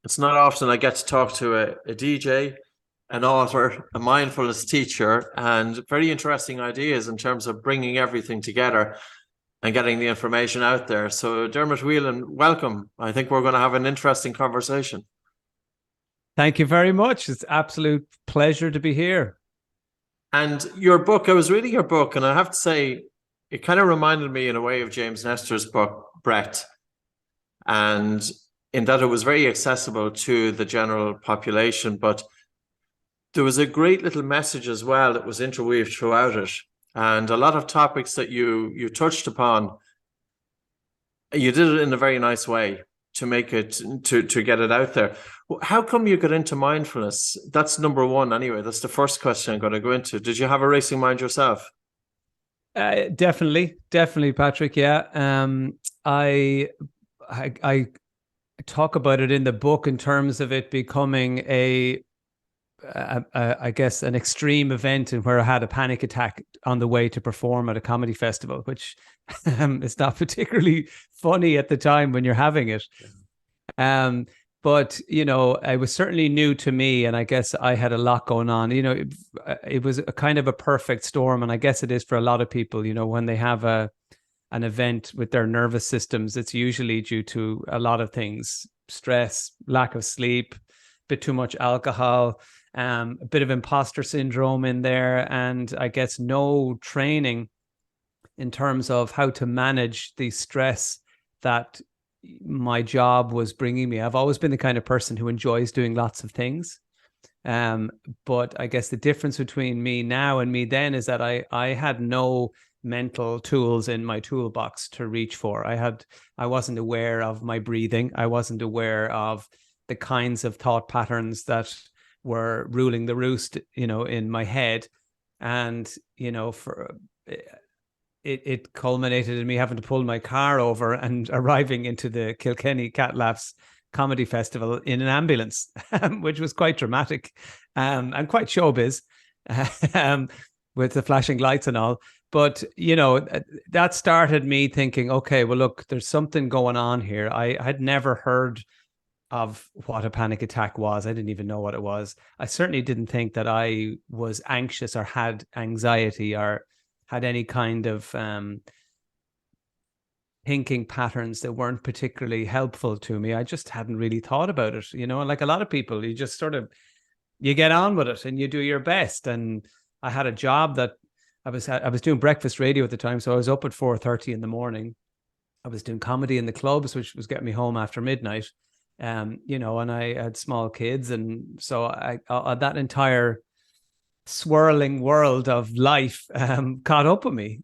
It's not often I get to talk to a DJ, an author, a mindfulness teacher, and very interesting ideas in terms of bringing everything together and getting the information out there. So, Dermot Whelan, welcome. I think we're going to have an interesting conversation. Thank you very much. It's absolute pleasure to be here. And your book, I was reading your book, and I have to say, it kind of reminded me in a way of James Nestor's book, Brett. And in that it was very accessible to the general population, but there was a great little message as well that was interweaved throughout it. And a lot of topics that you touched upon, you did it in a very nice way to make it to get it out there. How come you got into mindfulness? That's number one anyway. That's the first question I'm going to go into. Did you have a racing mind yourself? Definitely, Patrick. Yeah. I talk about it in the book in terms of it becoming I guess, an extreme event in where I had a panic attack on the way to perform at a comedy festival, which is not particularly funny at the time when you're having it. But, it was certainly new to me, and I guess I had a lot going on. It was a kind of a perfect storm, and I guess it is for a lot of people, when they have an event with their nervous systems, it's usually due to a lot of things: stress, lack of sleep, a bit too much alcohol, a bit of imposter syndrome in there, and I guess no training in terms of how to manage the stress that my job was bringing me. I've always been the kind of person who enjoys doing lots of things. But I guess the difference between me now and me then is that I had no mental tools in my toolbox to reach for. I wasn't aware of my breathing. I wasn't aware of the kinds of thought patterns that were ruling the roost, in my head. And, for it culminated in me having to pull my car over and arriving into the Kilkenny Cat Laughs Comedy Festival in an ambulance, which was quite dramatic, and quite showbiz, with the flashing lights and all. But, that started me thinking, okay, well, look, there's something going on here. I had never heard of what a panic attack was. I didn't even know what it was. I certainly didn't think that I was anxious or had anxiety or had any kind of thinking patterns that weren't particularly helpful to me. I just hadn't really thought about it, like a lot of people, you just sort of, you get on with it and you do your best. And I had a job that I was doing breakfast radio at the time. So I was up at 4:30 in the morning. I was doing comedy in the clubs, which was getting me home after midnight. And I had small kids. And so that entire swirling world of life caught up with me,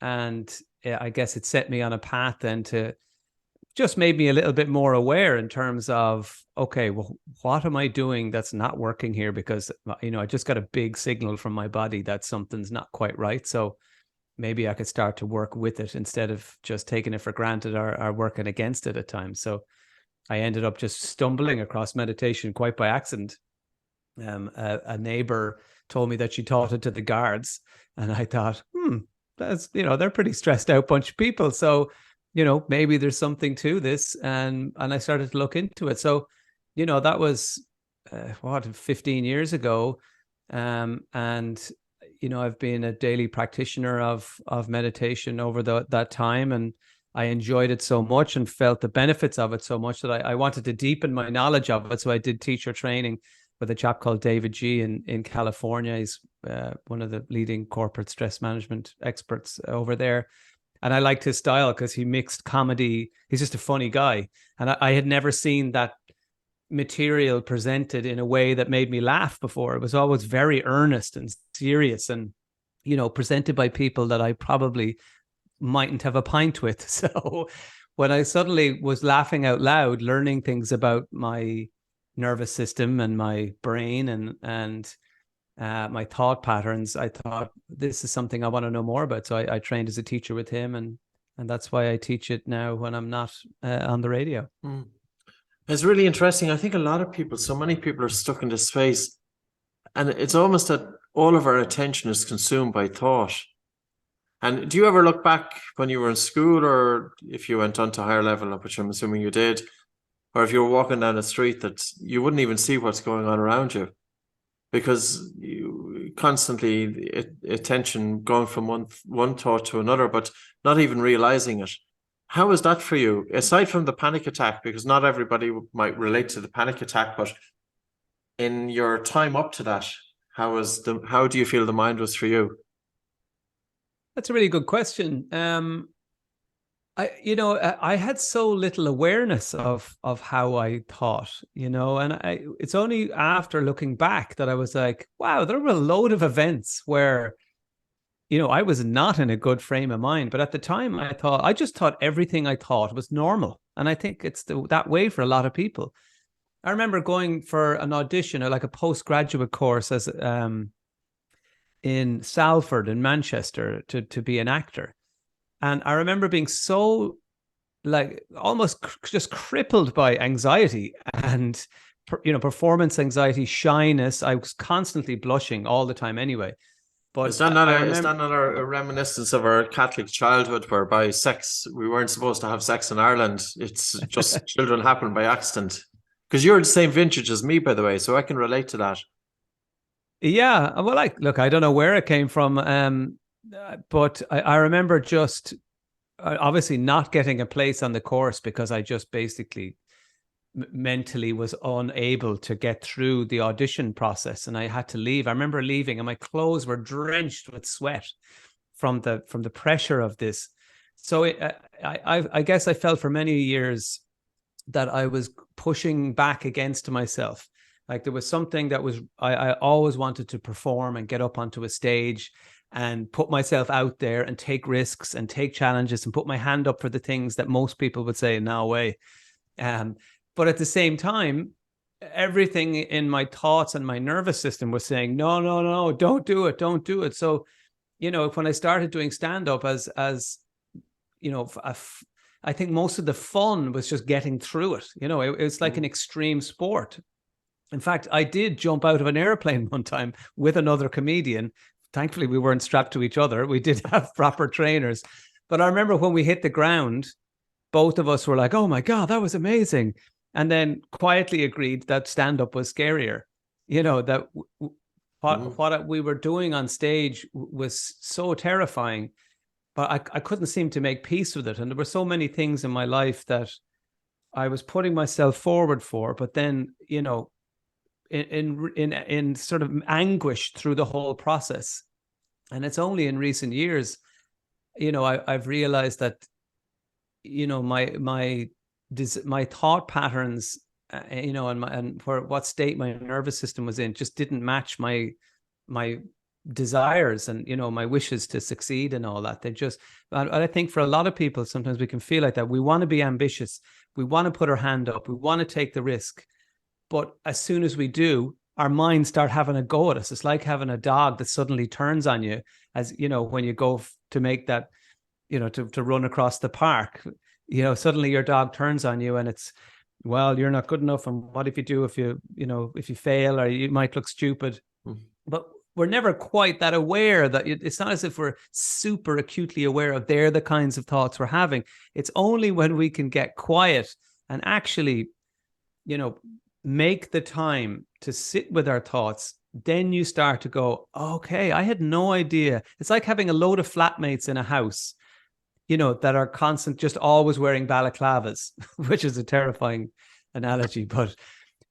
and I guess it set me on a path then to just made me a little bit more aware in terms of, okay, well, what am I doing that's not working here? Because, I just got a big signal from my body that something's not quite right. So maybe I could start to work with it instead of just taking it for granted or working against it at times. So I ended up just stumbling across meditation quite by accident. A neighbor told me that she taught it to the guards, and I thought, that's, they're pretty stressed out bunch of people. So, maybe there's something to this. And I started to look into it. So, that was 15 years ago. And, I've been a daily practitioner of meditation over that time. And I enjoyed it so much and felt the benefits of it so much that I wanted to deepen my knowledge of it. So I did teacher training with a chap called David G in California. He's one of the leading corporate stress management experts over there. And I liked his style because he mixed comedy. He's just a funny guy. And I had never seen that material presented in a way that made me laugh before. It was always very earnest and serious and, presented by people that I probably mightn't have a pint with. So when I suddenly was laughing out loud, learning things about my nervous system and my brain and my thought patterns, I thought, this is something I want to know more about. So I trained as a teacher with him, and that's why I teach it now when I'm not on the radio. It's really interesting. I think so many people are stuck in this space, and it's almost that all of our attention is consumed by thought. And do you ever look back when you were in school, or if you went on to higher level, which I'm assuming you did, or if you were walking down a street, that you wouldn't even see what's going on around you, because you constantly attention going from one thought to another, but not even realizing it. How is that for you, aside from the panic attack? Because not everybody might relate to the panic attack, but in your time up to that, how do you feel the mind was for you? That's a really good question. I had so little awareness of how I thought, and it's only after looking back that I was like, wow, there were a load of events where, I was not in a good frame of mind. But at the time I just thought everything I thought was normal. And I think it's that way for a lot of people. I remember going for an audition, or like a postgraduate course as in Salford in Manchester to be an actor. And I remember being so like almost just crippled by anxiety and, performance anxiety, shyness. I was constantly blushing all the time anyway. But is that not a reminiscence of our Catholic childhood, whereby sex, we weren't supposed to have sex in Ireland? It's just children happen by accident. Because you're the same vintage as me, by the way, so I can relate to that. Yeah, well, look, I don't know where it came from, but I remember just obviously not getting a place on the course because I just basically mentally was unable to get through the audition process, and I had to leave. I remember leaving, and my clothes were drenched with sweat from the pressure of this. So I guess I felt for many years that I was pushing back against myself. Like there was something that was, I always wanted to perform and get up onto a stage and put myself out there and take risks and take challenges and put my hand up for the things that most people would say, no way. But at the same time, everything in my thoughts and my nervous system was saying, no, no, no, don't do it. Don't do it. So, when I started doing stand-up as I think most of the fun was just getting through it. It's like an extreme sport. In fact, I did jump out of an airplane one time with another comedian. Thankfully, we weren't strapped to each other. We did have proper trainers. But I remember when we hit the ground, both of us were like, oh my God, that was amazing. And then quietly agreed that stand-up was scarier. That what we were doing on stage was so terrifying, but I couldn't seem to make peace with it. And there were so many things in my life that I was putting myself forward for, but then, in sort of anguish through the whole process. And it's only in recent years, I've realized that, my thought patterns, and what state my nervous system was in just didn't match my desires and, my wishes to succeed and all that. I think for a lot of people, sometimes we can feel like that. We want to be ambitious. We want to put our hand up. We want to take the risk. But as soon as we do, our minds start having a go at us. It's like having a dog that suddenly turns on you, as when you go to make that, to run across the park, suddenly your dog turns on you and it's, well, you're not good enough. And what if you do, if you fail, or you might look stupid. But we're never quite that aware that it's not as if we're super acutely aware of they're the kinds of thoughts we're having. It's only when we can get quiet and actually, make the time to sit with our thoughts, then you start to go, okay, I had no idea. It's like having a load of flatmates in a house, that are just always wearing balaclavas, which is a terrifying analogy, but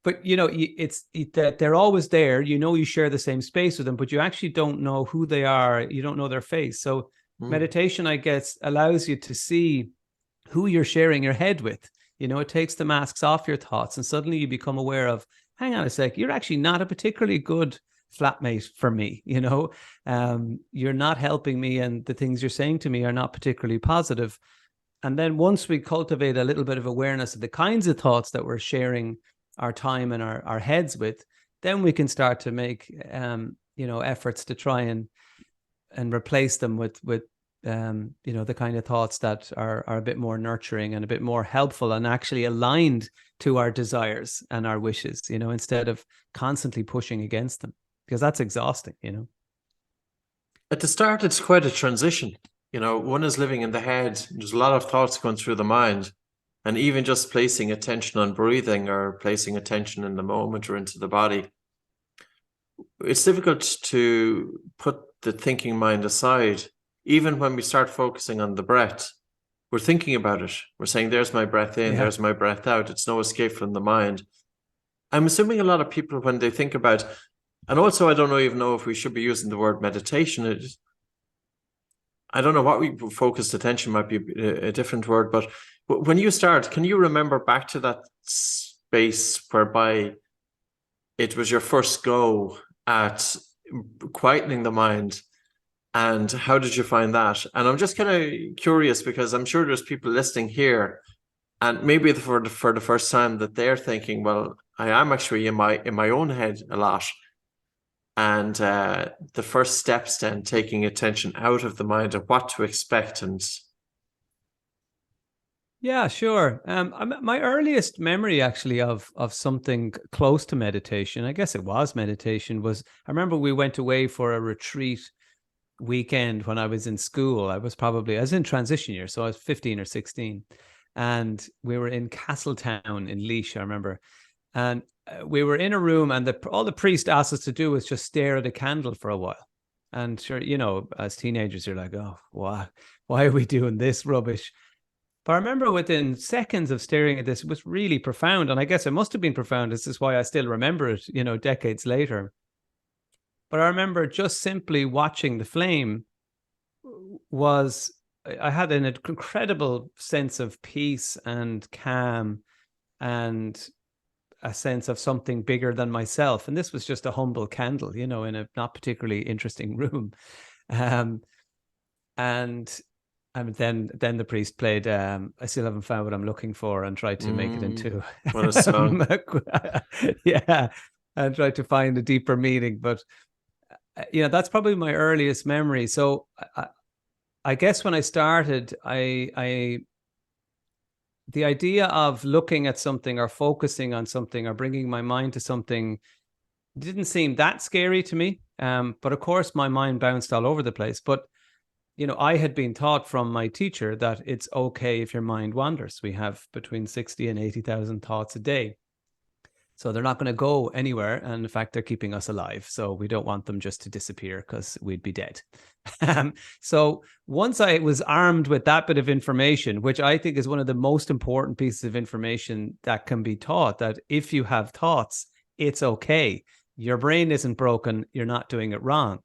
it's that they're always there. You share the same space with them, but you actually don't know who they are. You don't know their face. So meditation, I guess, allows you to see who you're sharing your head with. It takes the masks off your thoughts, and suddenly you become aware of, hang on a sec, you're actually not a particularly good flatmate for me. You're not helping me, and the things you're saying to me are not particularly positive. And then once we cultivate a little bit of awareness of the kinds of thoughts that we're sharing our time and our heads with, then we can start to make efforts to try and replace them with the kind of thoughts that are a bit more nurturing and a bit more helpful and actually aligned to our desires and our wishes, instead of constantly pushing against them, because that's exhausting. At the start, it's quite a transition. One is living in the head. There's a lot of thoughts going through the mind. And even just placing attention on breathing or placing attention in the moment or into the body, it's difficult to put the thinking mind aside. Even when we start focusing on the breath, we're thinking about it. We're saying, there's my breath in, there's my breath out. It's no escape from the mind. I'm assuming a lot of people, when they think about, and also I don't even know if we should be using the word meditation. I don't know what we focused attention might be a different word, but when you start, can you remember back to that space whereby it was your first go at quietening the mind? And how did you find that? And I'm just kind of curious, because I'm sure there's people listening here, and maybe for the first time, that they're thinking, well, I am actually in my own head a lot. And the first steps then taking attention out of the mind of what to expect. And yeah, sure. My earliest memory actually of something close to meditation, I guess it was meditation, was I remember we went away for a retreat weekend when I was in school. I was in transition year, so I was 15 or 16, and we were in Castletown in Laois, I remember. And we were in a room, and all the priest asked us to do was just stare at a candle for a while. And sure, as teenagers, you're like, oh, why are we doing this rubbish? But I remember within seconds of staring at this, it was really profound. And I guess it must have been profound. This is why I still remember it, decades later. But I remember just simply watching the flame I had an incredible sense of peace and calm and a sense of something bigger than myself. And this was just a humble candle, in a not particularly interesting room. And then the priest played I Still Haven't Found What I'm Looking For, and tried to make it into what a song. Yeah, and tried to find a deeper meaning. But that's probably my earliest memory. So I guess when I started, the idea of looking at something or focusing on something or bringing my mind to something didn't seem that scary to me. But of course, my mind bounced all over the place. But, I had been taught from my teacher that it's okay if your mind wanders. We have between 60 and 80,000 thoughts a day. So they're not going to go anywhere. And in fact, they're keeping us alive. So we don't want them just to disappear, because we'd be dead. So once I was armed with that bit of information, which I think is one of the most important pieces of information that can be taught, that if you have thoughts, it's okay. Your brain isn't broken. You're not doing it wrong.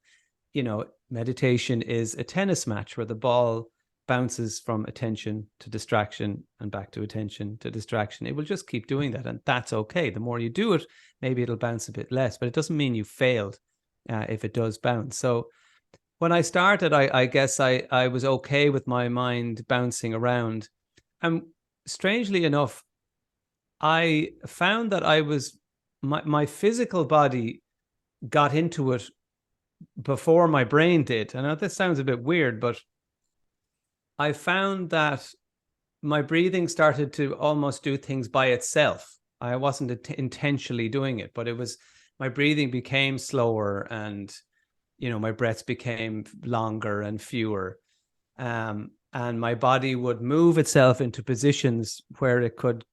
Meditation is a tennis match where the ball bounces from attention to distraction and back to attention to distraction. It will just keep doing that, and that's okay. The more you do it, maybe it'll bounce a bit less, but it doesn't mean you failed if it does bounce. So when I started, I guess I was okay with my mind bouncing around. And strangely enough, I found that my physical body got into it before my brain did. I know this sounds a bit weird, but I found that my breathing started to almost do things by itself. I wasn't intentionally doing it, but my breathing became slower, and, my breaths became longer and fewer. And my body would move itself into positions where it could,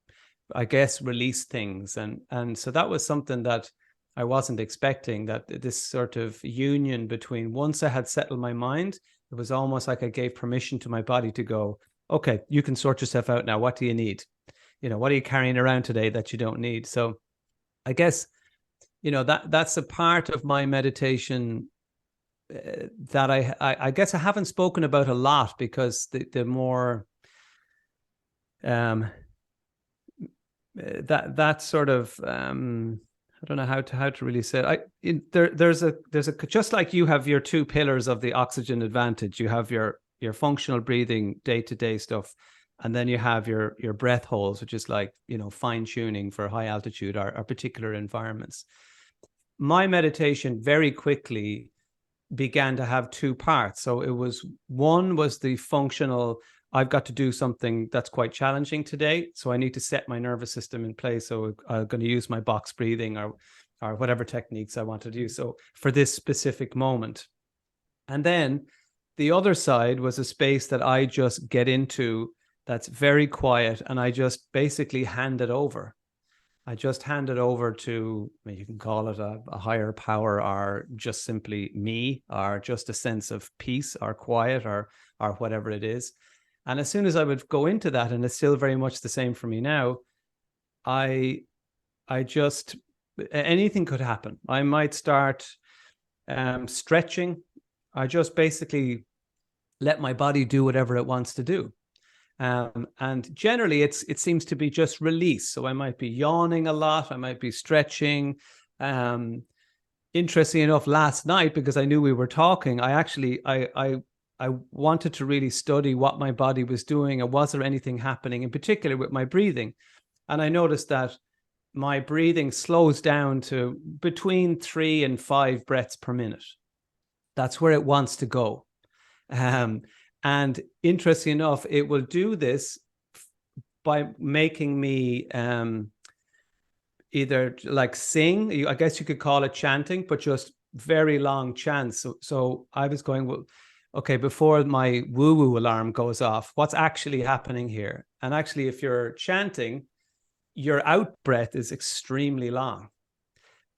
I guess, release things. And so that was something that I wasn't expecting, that this sort of union between, once I had settled my mind, it was almost like I gave permission to my body to go, okay, you can sort yourself out now. What do you need? What are you carrying around today that you don't need? So I guess, that's a part of my meditation that I guess I haven't spoken about a lot, because the more that sort of I don't know how to really say it. There's a just like you have your two pillars of the oxygen advantage. You have your functional breathing, day-to-day stuff, and then you have your breath holes, which is like, fine tuning for high altitude or particular environments. My meditation very quickly began to have two parts. So one was the functional. I've got to do something that's quite challenging today, so I need to set my nervous system in place. So I'm going to use my box breathing or whatever techniques I want to do, so for this specific moment. And then the other side was a space that I just get into that's very quiet, and I just basically hand it over. I just hand it over to, I mean, you can call it a higher power, or just simply me, or just a sense of peace or quiet, or whatever it is. And as soon as I would go into that, and it's still very much the same for me now, I just, anything could happen. I might start stretching. I just basically let my body do whatever it wants to do. And generally it seems to be just release. So I might be yawning a lot. I might be stretching. Interesting enough, last night, because I knew we were talking, I wanted to really study what my body was doing, and was there anything happening in particular with my breathing. And I noticed that my breathing slows down to between 3 and 5 breaths per minute. That's where it wants to go. And interesting enough, it will do this by making me either like sing, I guess you could call it chanting, but just very long chants. So I was going, well, okay, before my woo-woo alarm goes off, what's actually happening here? And actually, if you're chanting, your out breath is extremely long.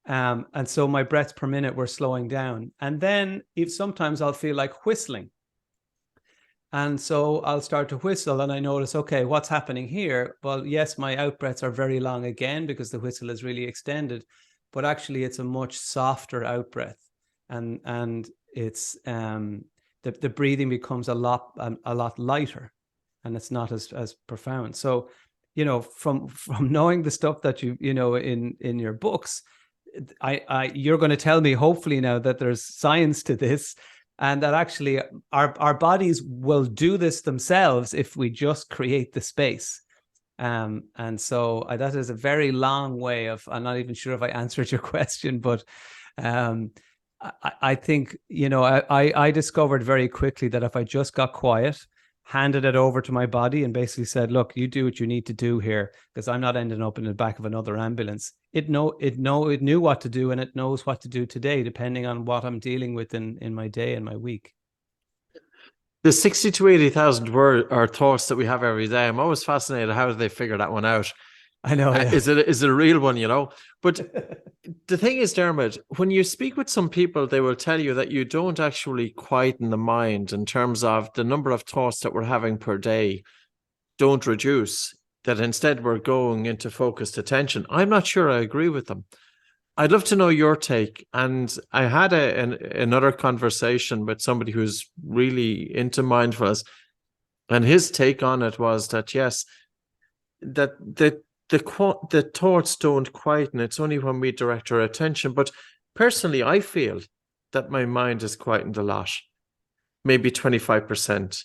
And so my breaths per minute were slowing down. And then if sometimes I'll feel like whistling. And so I'll start to whistle, and I notice, okay, what's happening here? Well, yes, my out breaths are very long again because the whistle is really extended, but actually it's a much softer out breath. And it's the breathing becomes a lot lighter, and it's not as profound. So, you know, from knowing the stuff that you know in your books, you're going to tell me hopefully now that there's science to this, and that actually our bodies will do this themselves if we just create the space. And so that is a very long way of, I'm not even sure if I answered your question, but I think, you know, I discovered very quickly that if I just got quiet, handed it over to my body, and basically said, look, you do what you need to do here, because I'm not ending up in the back of another ambulance. It knew what to do, and it knows what to do today, depending on what I'm dealing with in my day and my week. The 60 to 80,000 word or thoughts that we have every day, I'm always fascinated. How do they figure that one out? I know. Yeah. Is it a real one, you know? But the thing is, Dermot, when you speak with some people, they will tell you that you don't actually quieten the mind in terms of the number of thoughts that we're having per day don't reduce, that instead we're going into focused attention. I'm not sure I agree with them. I'd love to know your take. And I had another conversation with somebody who's really into mindfulness, and his take on it was that, yes, that the thoughts don't quieten. It's only when we direct our attention. But personally, I feel that my mind is quietened a lot, maybe 25%.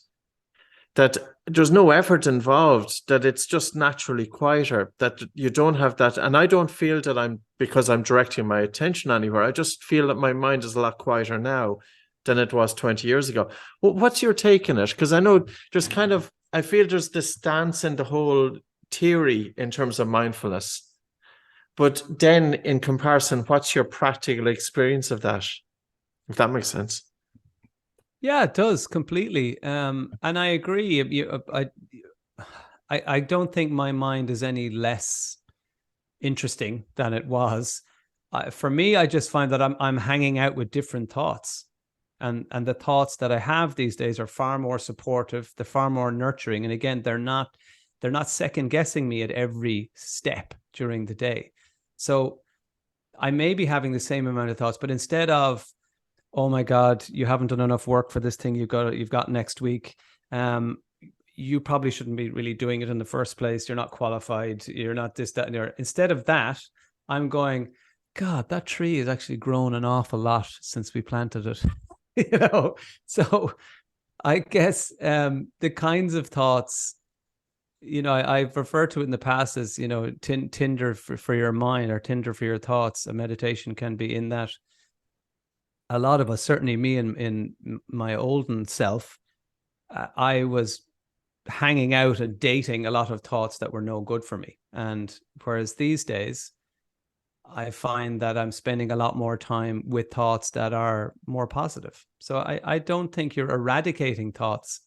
That there's no effort involved, that it's just naturally quieter, that you don't have that. And I don't feel that because I'm directing my attention anywhere. I just feel that my mind is a lot quieter now than it was 20 years ago. Well, what's your take on it? Because I know there's I feel there's this stance in the whole theory in terms of mindfulness. But then in comparison, what's your practical experience of that? If that makes sense. Yeah, it does completely. And I agree. I don't think my mind is any less interesting than it was. For me, I just find that I'm hanging out with different thoughts, and the thoughts that I have these days are far more supportive. They're far more nurturing, and again, they're not second guessing me at every step during the day. So I may be having the same amount of thoughts, but instead of, oh my God, you haven't done enough work for this thing you've got next week. You probably shouldn't be really doing it in the first place. You're not qualified. You're not this, that, and the other. Instead of that, I'm going, God, that tree has actually grown an awful lot since we planted it. You know, so I guess the kinds of thoughts, you know, I've referred to it in the past as, you know, Tinder for your mind, or Tinder for your thoughts. A meditation can be in that. A lot of us, certainly me in my olden self, I was hanging out and dating a lot of thoughts that were no good for me. And whereas these days, I find that I'm spending a lot more time with thoughts that are more positive. So I don't think you're eradicating thoughts.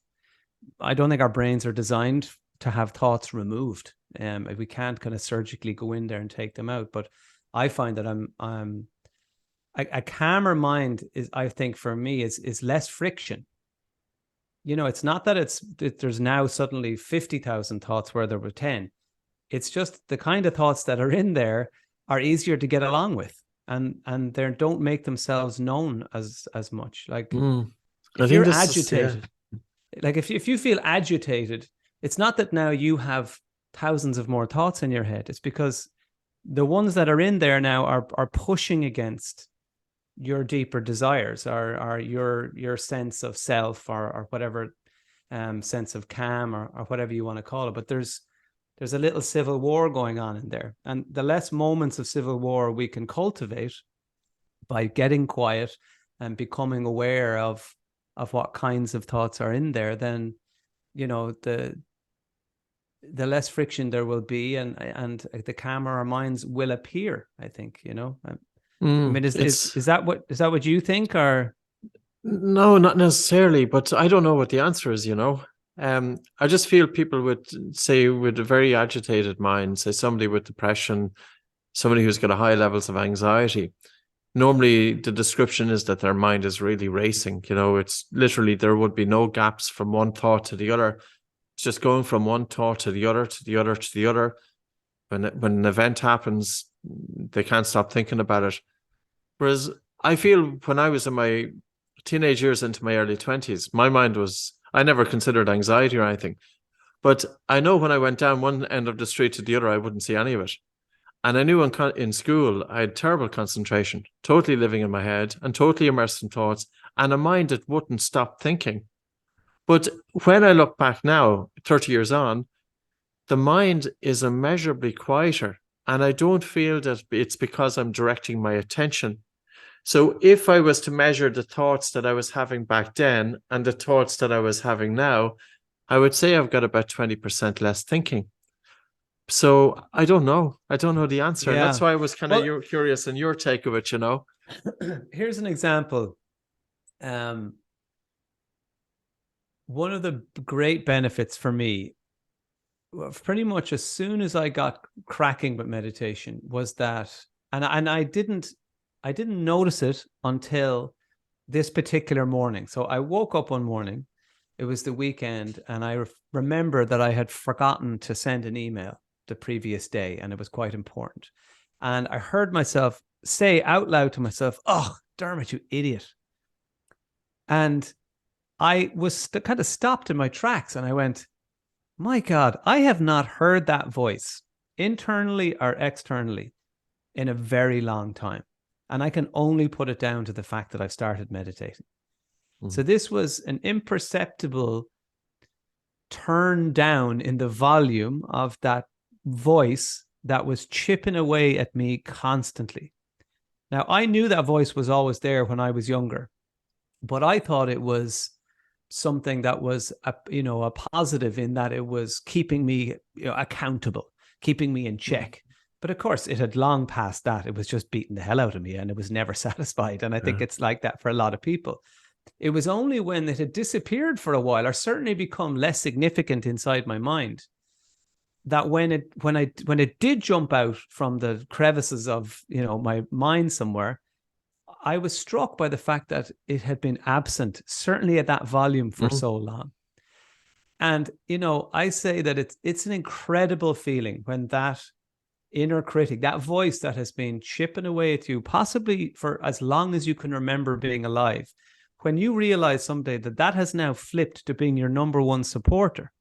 I don't think our brains are designed to have thoughts removed. We can't kind of surgically go in there and take them out. But I find that a calmer mind is, I think for me, is less friction. You know, it's not that there's now suddenly 50,000 thoughts where there were 10. It's just the kind of thoughts that are in there are easier to get along with, and they don't make themselves known as much. Like if you're agitated, like if you feel agitated, it's not that now you have thousands of more thoughts in your head. It's because the ones that are in there now are pushing against your deeper desires, or your sense of self, or whatever sense of calm, or whatever you want to call it. But there's a little civil war going on in there. And the less moments of civil war we can cultivate by getting quiet and becoming aware of what kinds of thoughts are in there, then, you know, the less friction there will be, and the calmer our minds will appear, I think, you know. I mean, is that what you think, or? No, not necessarily, but I don't know what the answer is, you know. I just feel people would say, with a very agitated mind, say somebody with depression, somebody who's got a high levels of anxiety, normally the description is that their mind is really racing. You know, it's literally, there would be no gaps from one thought to the other. It's just going from one thought to the other, to the other, to the other. When an event happens, they can't stop thinking about it. Whereas I feel when I was in my teenage years into my early 20s, my mind was, I never considered anxiety or anything. But I know when I went down one end of the street to the other, I wouldn't see any of it. And I knew in school, I had terrible concentration, totally living in my head and totally immersed in thoughts, and a mind that wouldn't stop thinking. But when I look back now, 30 years on, the mind is immeasurably quieter. And I don't feel that it's because I'm directing my attention. So if I was to measure the thoughts that I was having back then and the thoughts that I was having now, I would say I've got about 20% less thinking. So I don't know. I don't know the answer. Yeah. And that's why I was kind of curious in your take of it, you know. Here's an example. One of the great benefits for me, pretty much as soon as I got cracking with meditation, was that, and I didn't notice it until this particular morning. So I woke up one morning, it was the weekend, and I remember that I had forgotten to send an email the previous day, and it was quite important. And I heard myself say out loud to myself, "Oh, Dermot, you idiot." And I was kind of stopped in my tracks, and I went, my God, I have not heard that voice internally or externally in a very long time. And I can only put it down to the fact that I've started meditating. So this was an imperceptible turn down in the volume of that voice that was chipping away at me constantly. Now, I knew that voice was always there when I was younger, but I thought it was something that was a positive, in that it was keeping me accountable, keeping me in check. But of course, it had long past that. It was just beating the hell out of me, and it was never satisfied. And I think it's like that for a lot of people. It was only when it had disappeared for a while, or certainly become less significant inside my mind, that when it did jump out from the crevices of my mind somewhere, I was struck by the fact that it had been absent, certainly at that volume, for so long. And I say that it's an incredible feeling when that inner critic, that voice that has been chipping away at you, possibly for as long as you can remember being alive, when you realize someday that has now flipped to being your number one supporter,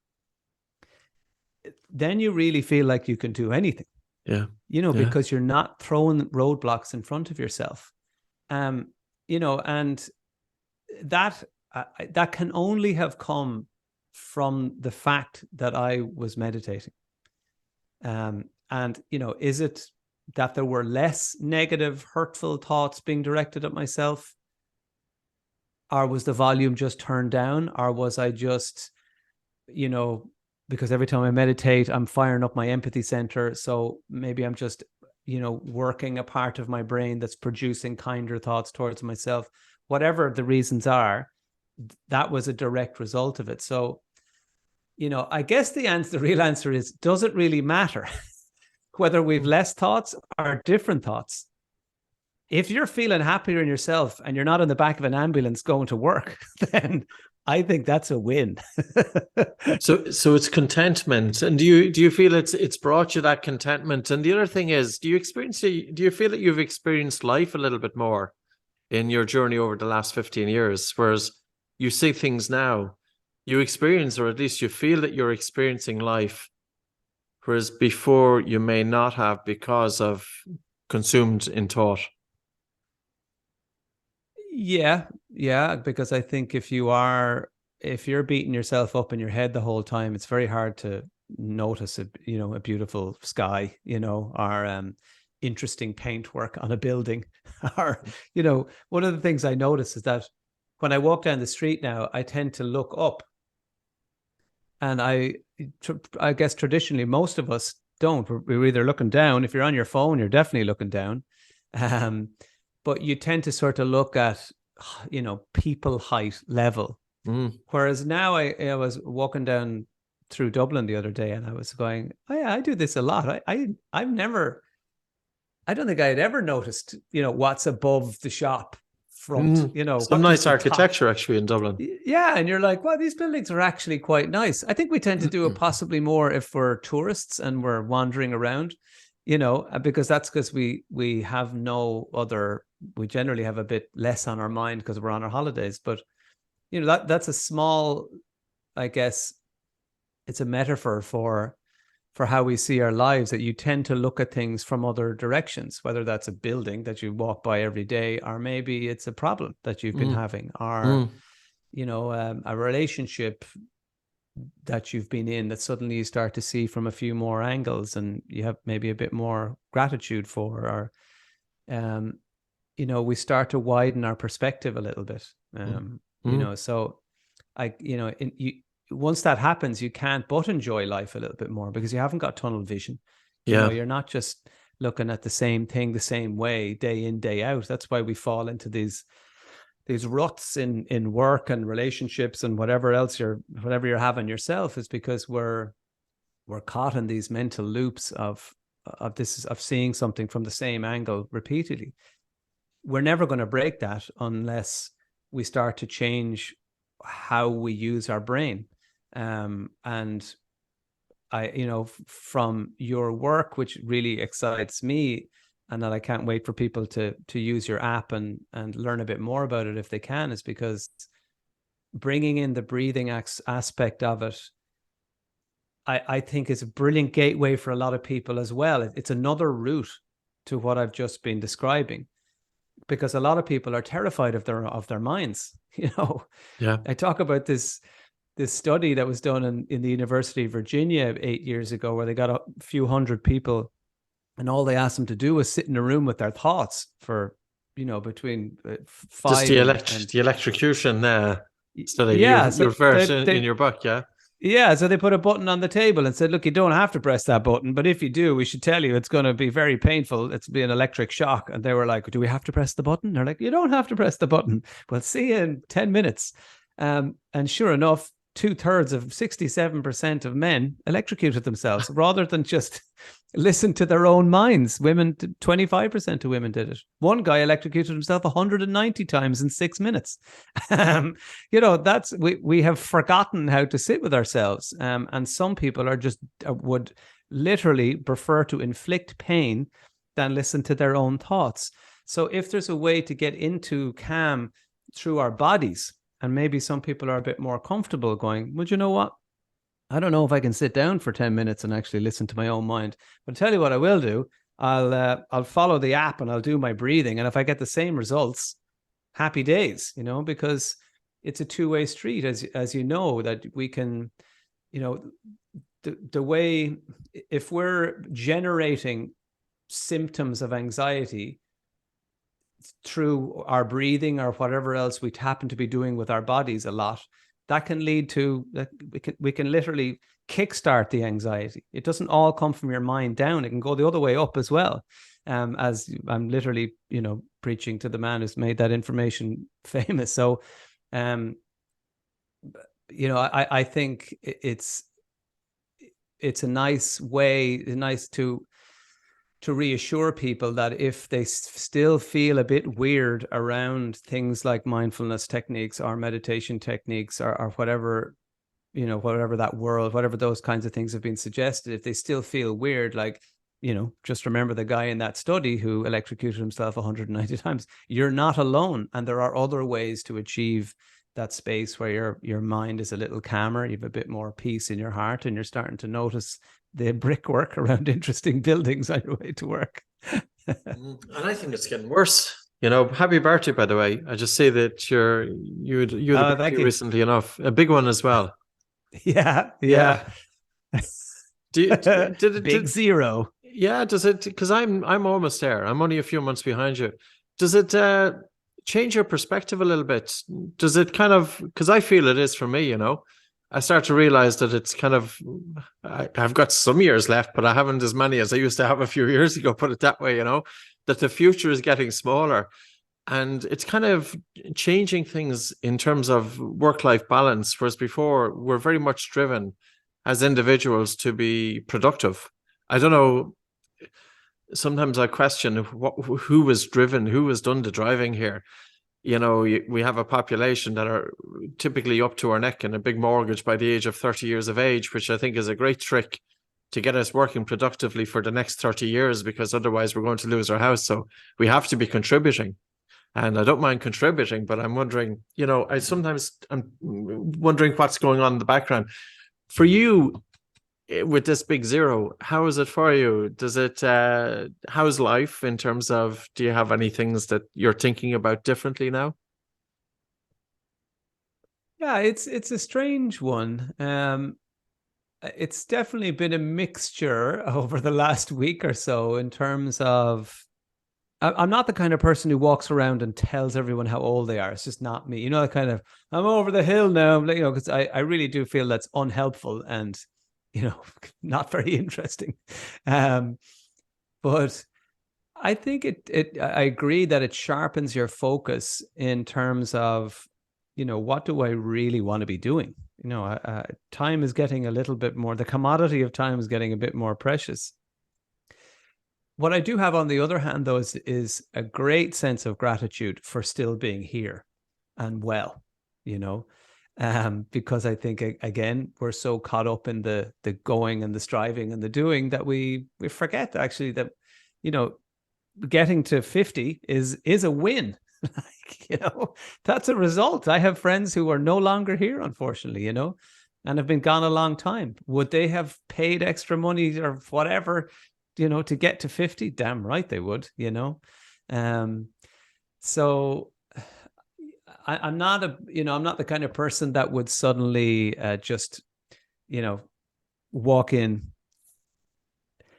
then you really feel like you can do anything. Because you're not throwing roadblocks in front of yourself. And that can only have come from the fact that I was meditating. Is it that there were less negative, hurtful thoughts being directed at myself? Or was the volume just turned down? Or was I just, because every time I meditate, I'm firing up my empathy center. So maybe I'm just, working a part of my brain that's producing kinder thoughts towards myself. Whatever the reasons are, that was a direct result of it. So I guess the real answer is, does it really matter whether we've less thoughts or different thoughts? If you're feeling happier in yourself and you're not in the back of an ambulance going to work, then I think that's a win. So it's contentment. And do you feel it's brought you that contentment? And the other thing is, do you feel that you've experienced life a little bit more in your journey over the last 15 years? Whereas you see things now, you experience, or at least you feel that you're experiencing life, whereas before you may not have, because of consumed in thought. Yeah, because I think if you're beating yourself up in your head the whole time, it's very hard to notice a beautiful sky, or interesting paintwork on a building. Or, one of the things I notice is that when I walk down the street now, I tend to look up. And I guess traditionally most of us don't. We're either looking down. If you're on your phone, you're definitely looking down. But you tend to sort of look at, people height level. Whereas now I was walking down through Dublin the other day and I was going, oh yeah, I do this a lot. I don't think I had ever noticed, what's above the shop front, some nice architecture actually in Dublin. Yeah. And you're like, well, these buildings are actually quite nice. I think we tend to do it possibly more if we're tourists and we're wandering around, because that's because we have no other, we generally have a bit less on our mind because we're on our holidays. But, that's a small, I guess it's a metaphor for how we see our lives, that you tend to look at things from other directions, whether that's a building that you walk by every day, or maybe it's a problem that you've been having, or, a relationship that you've been in that suddenly you start to see from a few more angles and you have maybe a bit more gratitude for, or, we start to widen our perspective a little bit. So once that happens, you can't but enjoy life a little bit more because you haven't got tunnel vision. You're not just looking at the same thing the same way day in, day out. That's why we fall into these ruts in work and relationships and whatever you're having yourself, is because we're caught in these mental loops of seeing something from the same angle repeatedly. We're never going to break that unless we start to change how we use our brain. And I, from your work, which really excites me, and that I can't wait for people to use your app and learn a bit more about it if they can, is because bringing in the breathing aspect of it, I think is a brilliant gateway for a lot of people as well. It's another route to what I've just been describing, because a lot of people are terrified of their minds. Yeah. I talk about this study that was done in the University of Virginia 8 years ago, where they got a few hundred people, and all they asked them to do was sit in a room with their thoughts for, between 5 just the electrocution study. Yeah, you refer to in your book, yeah. Yeah, so they put a button on the table and said, look, you don't have to press that button, but if you do, we should tell you it's going to be very painful. It's be an electric shock. And they were like, do we have to press the button? They're like, you don't have to press the button. We'll see you in 10 minutes. And sure enough, 2/3 of 67% of men electrocuted themselves rather than just listen to their own minds. Women, 25% of women did it. One guy electrocuted himself 190 times in 6 minutes. We have forgotten how to sit with ourselves. And some people are just would literally prefer to inflict pain than listen to their own thoughts. So if there's a way to get into calm through our bodies, and maybe some people are a bit more comfortable going, well, you know what? I don't know if I can sit down for 10 minutes and actually listen to my own mind. But I'll tell you what I will do. I'll follow the app and I'll do my breathing. And if I get the same results, happy days, because it's a two-way street, as you know, that we can, the way, if we're generating symptoms of anxiety through our breathing or whatever else we happen to be doing with our bodies a lot, that can lead to that we can literally kickstart the anxiety. It doesn't all come from your mind down. It can go the other way up as well. As I'm literally, preaching to the man who's made that information famous. So, I think it's a nice way, nice to reassure people that if they still feel a bit weird around things like mindfulness techniques or meditation techniques or whatever, whatever that world, whatever those kinds of things have been suggested, if they still feel weird, like, just remember the guy in that study who electrocuted himself 190 times. You're not alone. And there are other ways to achieve that space where your mind is a little calmer, you have a bit more peace in your heart, and you're starting to notice the brickwork around interesting buildings on your way to work. And I think it's getting worse. Happy birthday, by the way. I just say that you had a birthday recently enough, a big one as well. Yeah. Big zero. Yeah, does it? Because I'm almost there. I'm only a few months behind you. Does it change your perspective a little bit? Does it kind of? Because I feel it is for me. I start to realize that it's kind of. I've got some years left, but I haven't as many as I used to have a few years ago. Put it that way. That the future is getting smaller, and it's kind of changing things in terms of work-life balance. Whereas before, we're very much driven as individuals to be productive. I don't know. Sometimes I question who was done the driving here. We have a population that are typically up to our neck in a big mortgage by the age of 30 years of age, which I think is a great trick to get us working productively for the next 30 years, because otherwise we're going to lose our house. So we have to be contributing. And I don't mind contributing, but I'm wondering, I'm wondering what's going on in the background. For you, with this big zero, how is it for you? Does it, how's life in terms of, do you have any things that you're thinking about differently now? Yeah, it's a strange one. It's definitely been a mixture over the last week or so in terms of, I'm not the kind of person who walks around and tells everyone how old they are. It's just not me. The kind of, I'm over the hill now, because I really do feel that's unhelpful and, not very interesting. But I think I agree that it sharpens your focus in terms of, what do I really want to be doing? Time is getting a little bit more, the commodity of time is getting a bit more precious. What I do have on the other hand, though, is a great sense of gratitude for still being here and well, because I think, again, we're so caught up in the going and the striving and the doing that we forget actually that, getting to 50 is a win. That's a result. I have friends who are no longer here, unfortunately, and have been gone a long time. Would they have paid extra money or whatever, to get to 50? Damn right they would, so I'm not the kind of person that would suddenly just, walk in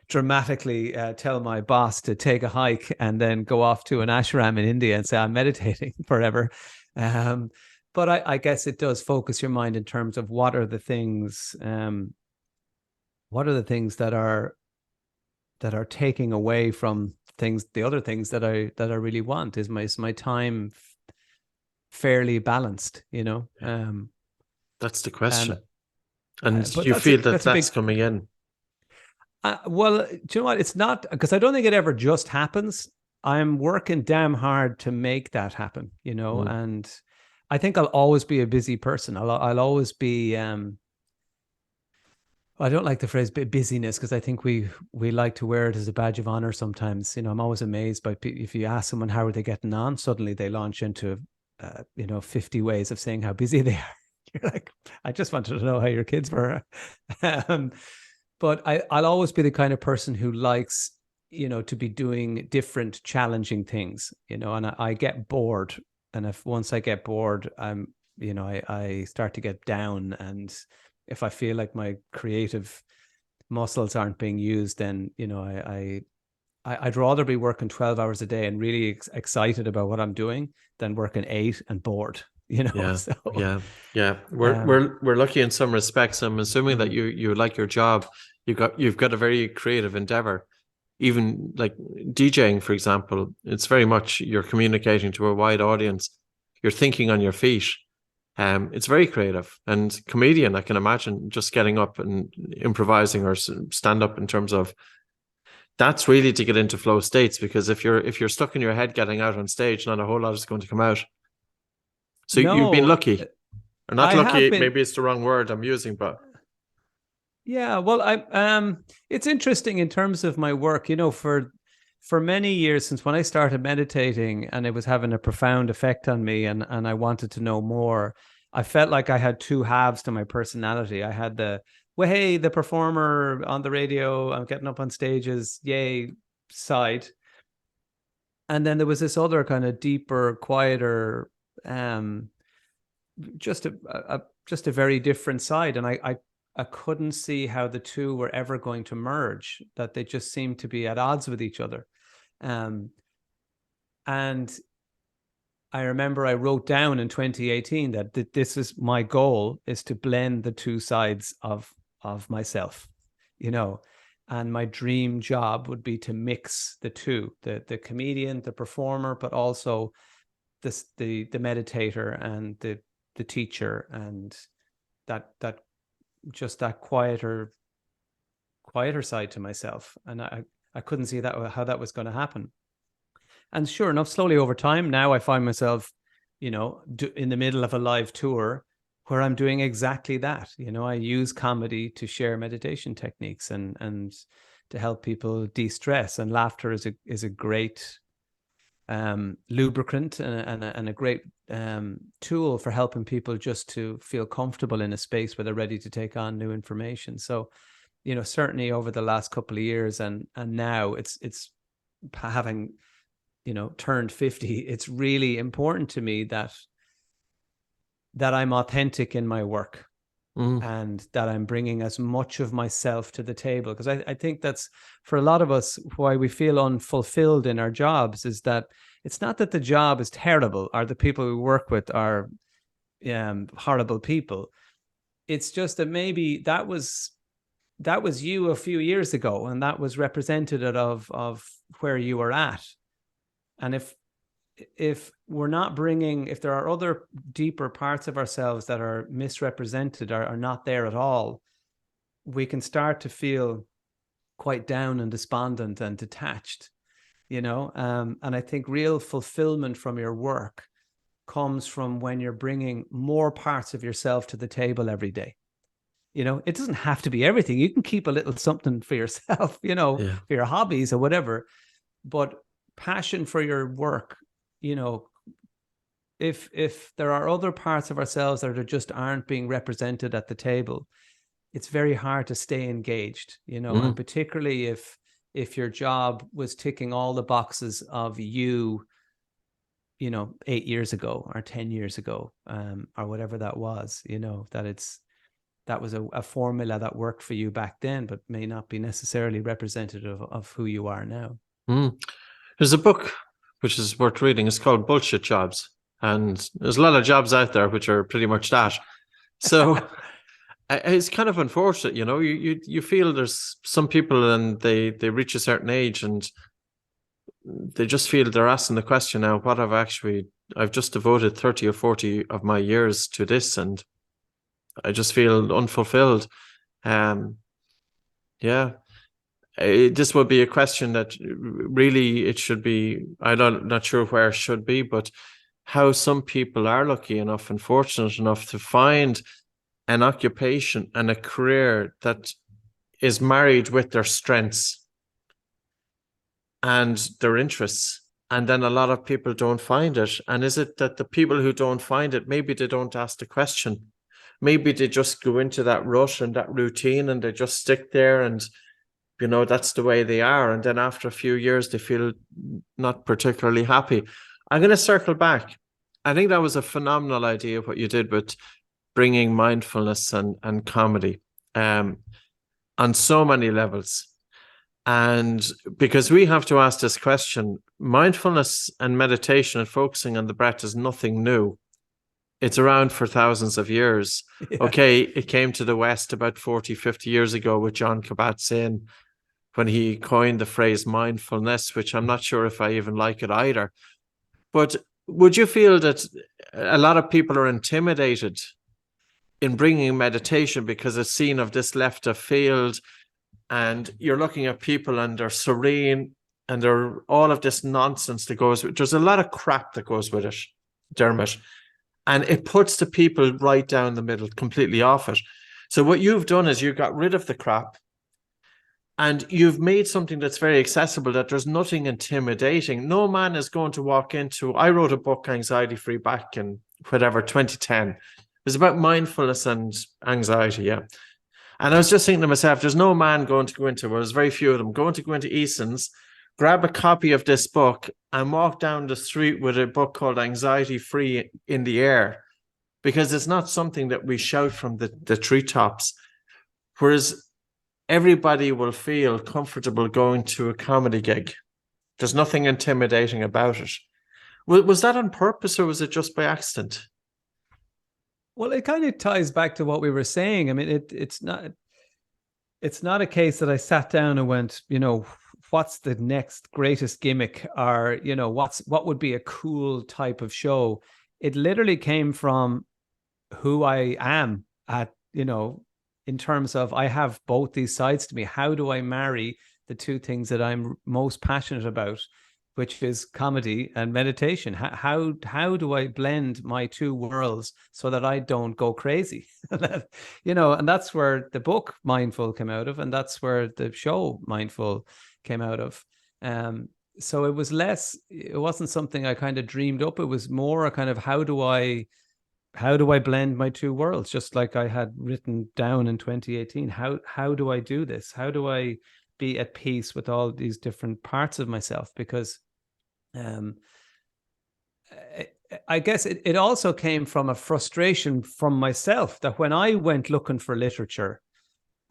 dramatically, tell my boss to take a hike and then go off to an ashram in India and say I'm meditating forever. But I guess it does focus your mind in terms of what are the things that are taking away from the other things that I really want. Is my time fairly balanced? That's the question. And you feel that's coming in? Well, do you know what? It's not, because I don't think it ever just happens. I'm working damn hard to make that happen, and I think I'll always be a busy person. I'll always be, I don't like the phrase busyness, because I think we like to wear it as a badge of honor sometimes. I'm always amazed by if you ask someone how are they getting on, suddenly they launch into 50 ways of saying how busy they are. You're like, I just wanted to know how your kids were. But I'll always be the kind of person who likes, to be doing different, challenging things, and I get bored. And once I get bored, I start to get down. And if I feel like my creative muscles aren't being used, then, I'd rather be working 12 hours a day and really excited about what I'm doing than working 8 and bored. Yeah. So, yeah. We're lucky in some respects. I'm assuming that you like your job. You've got a very creative endeavor. Even like DJing, for example, it's very much you're communicating to a wide audience. You're thinking on your feet, It's very creative, and comedian, I can imagine just getting up and improvising or stand up, in terms of that's really to get into flow states, because if you're stuck in your head getting out on stage, not a whole lot is going to come out. So you've been No, lucky, or not I have lucky, been. maybe it's the wrong word I'm using, but Yeah, well, it's interesting in terms of my work, for many years since when I started meditating, and it was having a profound effect on me, and I wanted to know more. I felt like I had two halves to my personality. I had well, hey, the performer on the radio, I'm getting up on stages, yay, side. And then there was this other kind of deeper, quieter, um, just a very different side. And I couldn't see how the two were ever going to merge, that they just seemed to be at odds with each other. And I remember I wrote down in 2018 that this is my goal, is to blend the two sides of myself, and my dream job would be to mix the two, the comedian, the performer, but also the meditator and the teacher, and that just that quieter side to myself. And I couldn't see how that was going to happen. And sure enough, slowly over time, now I find myself, in the middle of a live tour where I'm doing exactly that. I use comedy to share meditation techniques and to help people de-stress. And laughter is a great lubricant and a great tool for helping people just to feel comfortable in a space where they're ready to take on new information. So, certainly over the last couple of years and now it's having, turned 50, it's really important to me that I'm authentic in my work, and that I'm bringing as much of myself to the table. Because I think that's, for a lot of us, why we feel unfulfilled in our jobs, is that it's not that the job is terrible or the people we work with are horrible people. It's just that maybe that was you a few years ago, and that was representative of where you were at. And if we're not bringing, if there are other deeper parts of ourselves that are misrepresented or are not there at all, we can start to feel quite down and despondent and detached, and I think real fulfillment from your work comes from when you're bringing more parts of yourself to the table every day. It doesn't have to be everything. You can keep a little something for yourself, for your hobbies or whatever, but passion for your work, if there are other parts of ourselves that just aren't being represented at the table, it's very hard to stay engaged, and particularly if your job was ticking all the boxes of you, 8 years ago or 10 years ago, or whatever that was, that was a formula that worked for you back then, but may not be necessarily representative of who you are now. There's a book which is worth reading. It's called Bullshit Jobs. And there's a lot of jobs out there which are pretty much that. So it's kind of unfortunate, you feel there's some people, and they reach a certain age and they just feel they're asking the question now, what I've just devoted 30 or 40 of my years to this, and I just feel unfulfilled. This would be a question that really it should be, I'm not sure where it should be, but how some people are lucky enough and fortunate enough to find an occupation and a career that is married with their strengths and their interests. And then a lot of people don't find it. And is it that the people who don't find it, maybe they don't ask the question? Maybe they just go into that rut and that routine and they just stick there, and that's the way they are. And then after a few years, they feel not particularly happy. I'm going to circle back. I think that was a phenomenal idea, what you did with bringing mindfulness and comedy on so many levels. And because we have to ask this question, mindfulness and meditation and focusing on the breath is nothing new. It's around for thousands of years. Yeah. Okay, it came to the West about 40, 50 years ago with John Kabat-Zinn, when he coined the phrase mindfulness, which I'm not sure if I even like it either. But would you feel that a lot of people are intimidated in bringing meditation because it's seen of this left of field, and you're looking at people and they're serene and they're all of this nonsense that goes with, there's a lot of crap that goes with it, Dermot, and it puts the people right down the middle, completely off it. So what you've done is you got rid of the crap and you've made something that's very accessible, that there's nothing intimidating. No man is going to walk into, I wrote a book, Anxiety Free, back in whatever, 2010. It was about mindfulness and anxiety, yeah. And I was just thinking to myself, there's no man going to go into, well, there's very few of them, going to go into Eason's, grab a copy of this book and walk down the street with a book called Anxiety Free in the air, because it's not something that we shout from the treetops. Whereas everybody will feel comfortable going to a comedy gig. There's nothing intimidating about it. Was that on purpose, or was it just by accident? Well, it kind of ties back to what we were saying. I mean, it's not a case that I sat down and went, what's the next greatest gimmick, or, what would be a cool type of show. It literally came from who I am in terms of, I have both these sides to me. How do I marry the two things that I'm most passionate about, which is comedy and meditation? How do I blend my two worlds so that I don't go crazy? And that's where the book Mindful came out of, and that's where the show Mindful came out of. So it wasn't something I kind of dreamed up. It was more a kind of, how do I blend my two worlds? Just like I had written down in 2018, how do I do this? How do I be at peace with all these different parts of myself? Because I guess it also came from a frustration from myself that when I went looking for literature,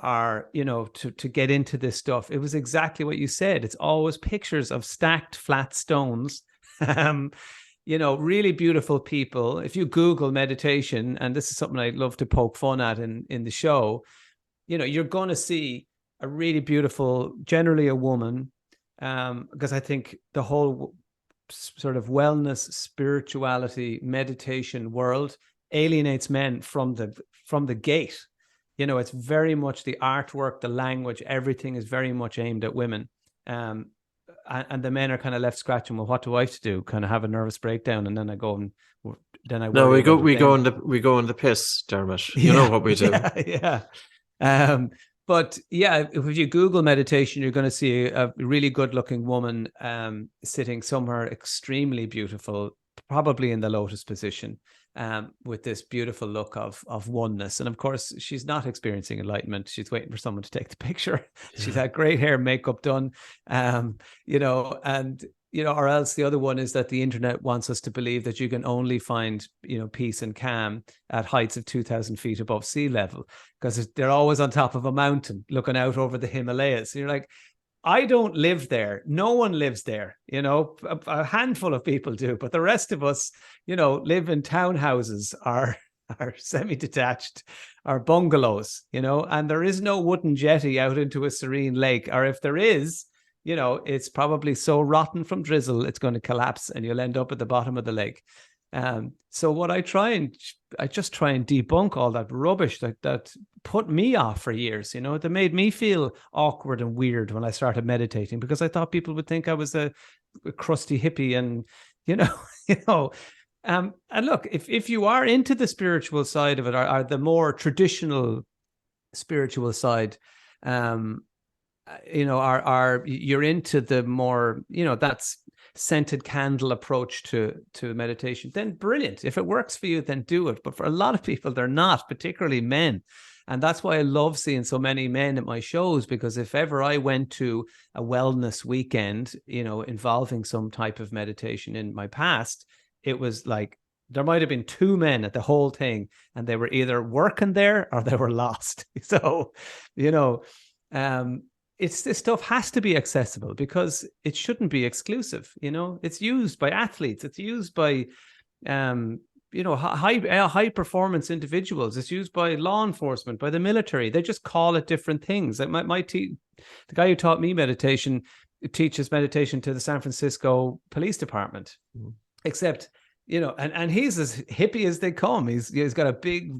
or, to get into this stuff, it was exactly what you said. It's always pictures of stacked flat stones, really beautiful people. If you Google meditation, and this is something I love to poke fun at in the show, you're going to see a really beautiful, generally a woman, because I think the whole sort of wellness, spirituality, meditation world alienates men from the gate. It's very much the artwork, the language, everything is very much aimed at women. And the men are kind of left scratching, well, what do I have to do? Kind of have a nervous breakdown, and then I go and then I no, we go in the piss, Dermot. You know what we do. Yeah. But yeah, if you Google meditation, you're going to see a really good looking woman sitting somewhere extremely beautiful, probably in the lotus position, with this beautiful look of oneness. And of course, she's not experiencing enlightenment. She's waiting for someone to take the picture. Yeah. She's had great hair, makeup done, or else the other one is that the internet wants us to believe that you can only find, peace and calm at heights of 2,000 feet above sea level, because they're always on top of a mountain looking out over the Himalayas. And you're like, I don't live there. No one lives there. A handful of people do, but the rest of us, live in townhouses, are semi-detached, are bungalows, and there is no wooden jetty out into a serene lake. Or if there is, it's probably so rotten from drizzle, it's going to collapse and you'll end up at the bottom of the lake. So what I just try and debunk all that rubbish that put me off for years, that made me feel awkward and weird when I started meditating, because I thought people would think I was a crusty hippie, and, and look, if you are into the spiritual side of it, or the more traditional spiritual side, you're into the more, that's scented candle approach to meditation, then brilliant. If it works for you, then do it. But for a lot of people, they're not, particularly men. And that's why I love seeing so many men at my shows, because if ever I went to a wellness weekend, involving some type of meditation in my past, it was like, there might have been two men at the whole thing, and they were either working there or they were lost. So, this stuff has to be accessible, because it shouldn't be exclusive. It's used by athletes. It's used by, high performance individuals. It's used by law enforcement, by the military. They just call it different things. Like the guy who taught me meditation teaches meditation to the San Francisco Police Department, except you know, and he's as hippie as they come. He's got a big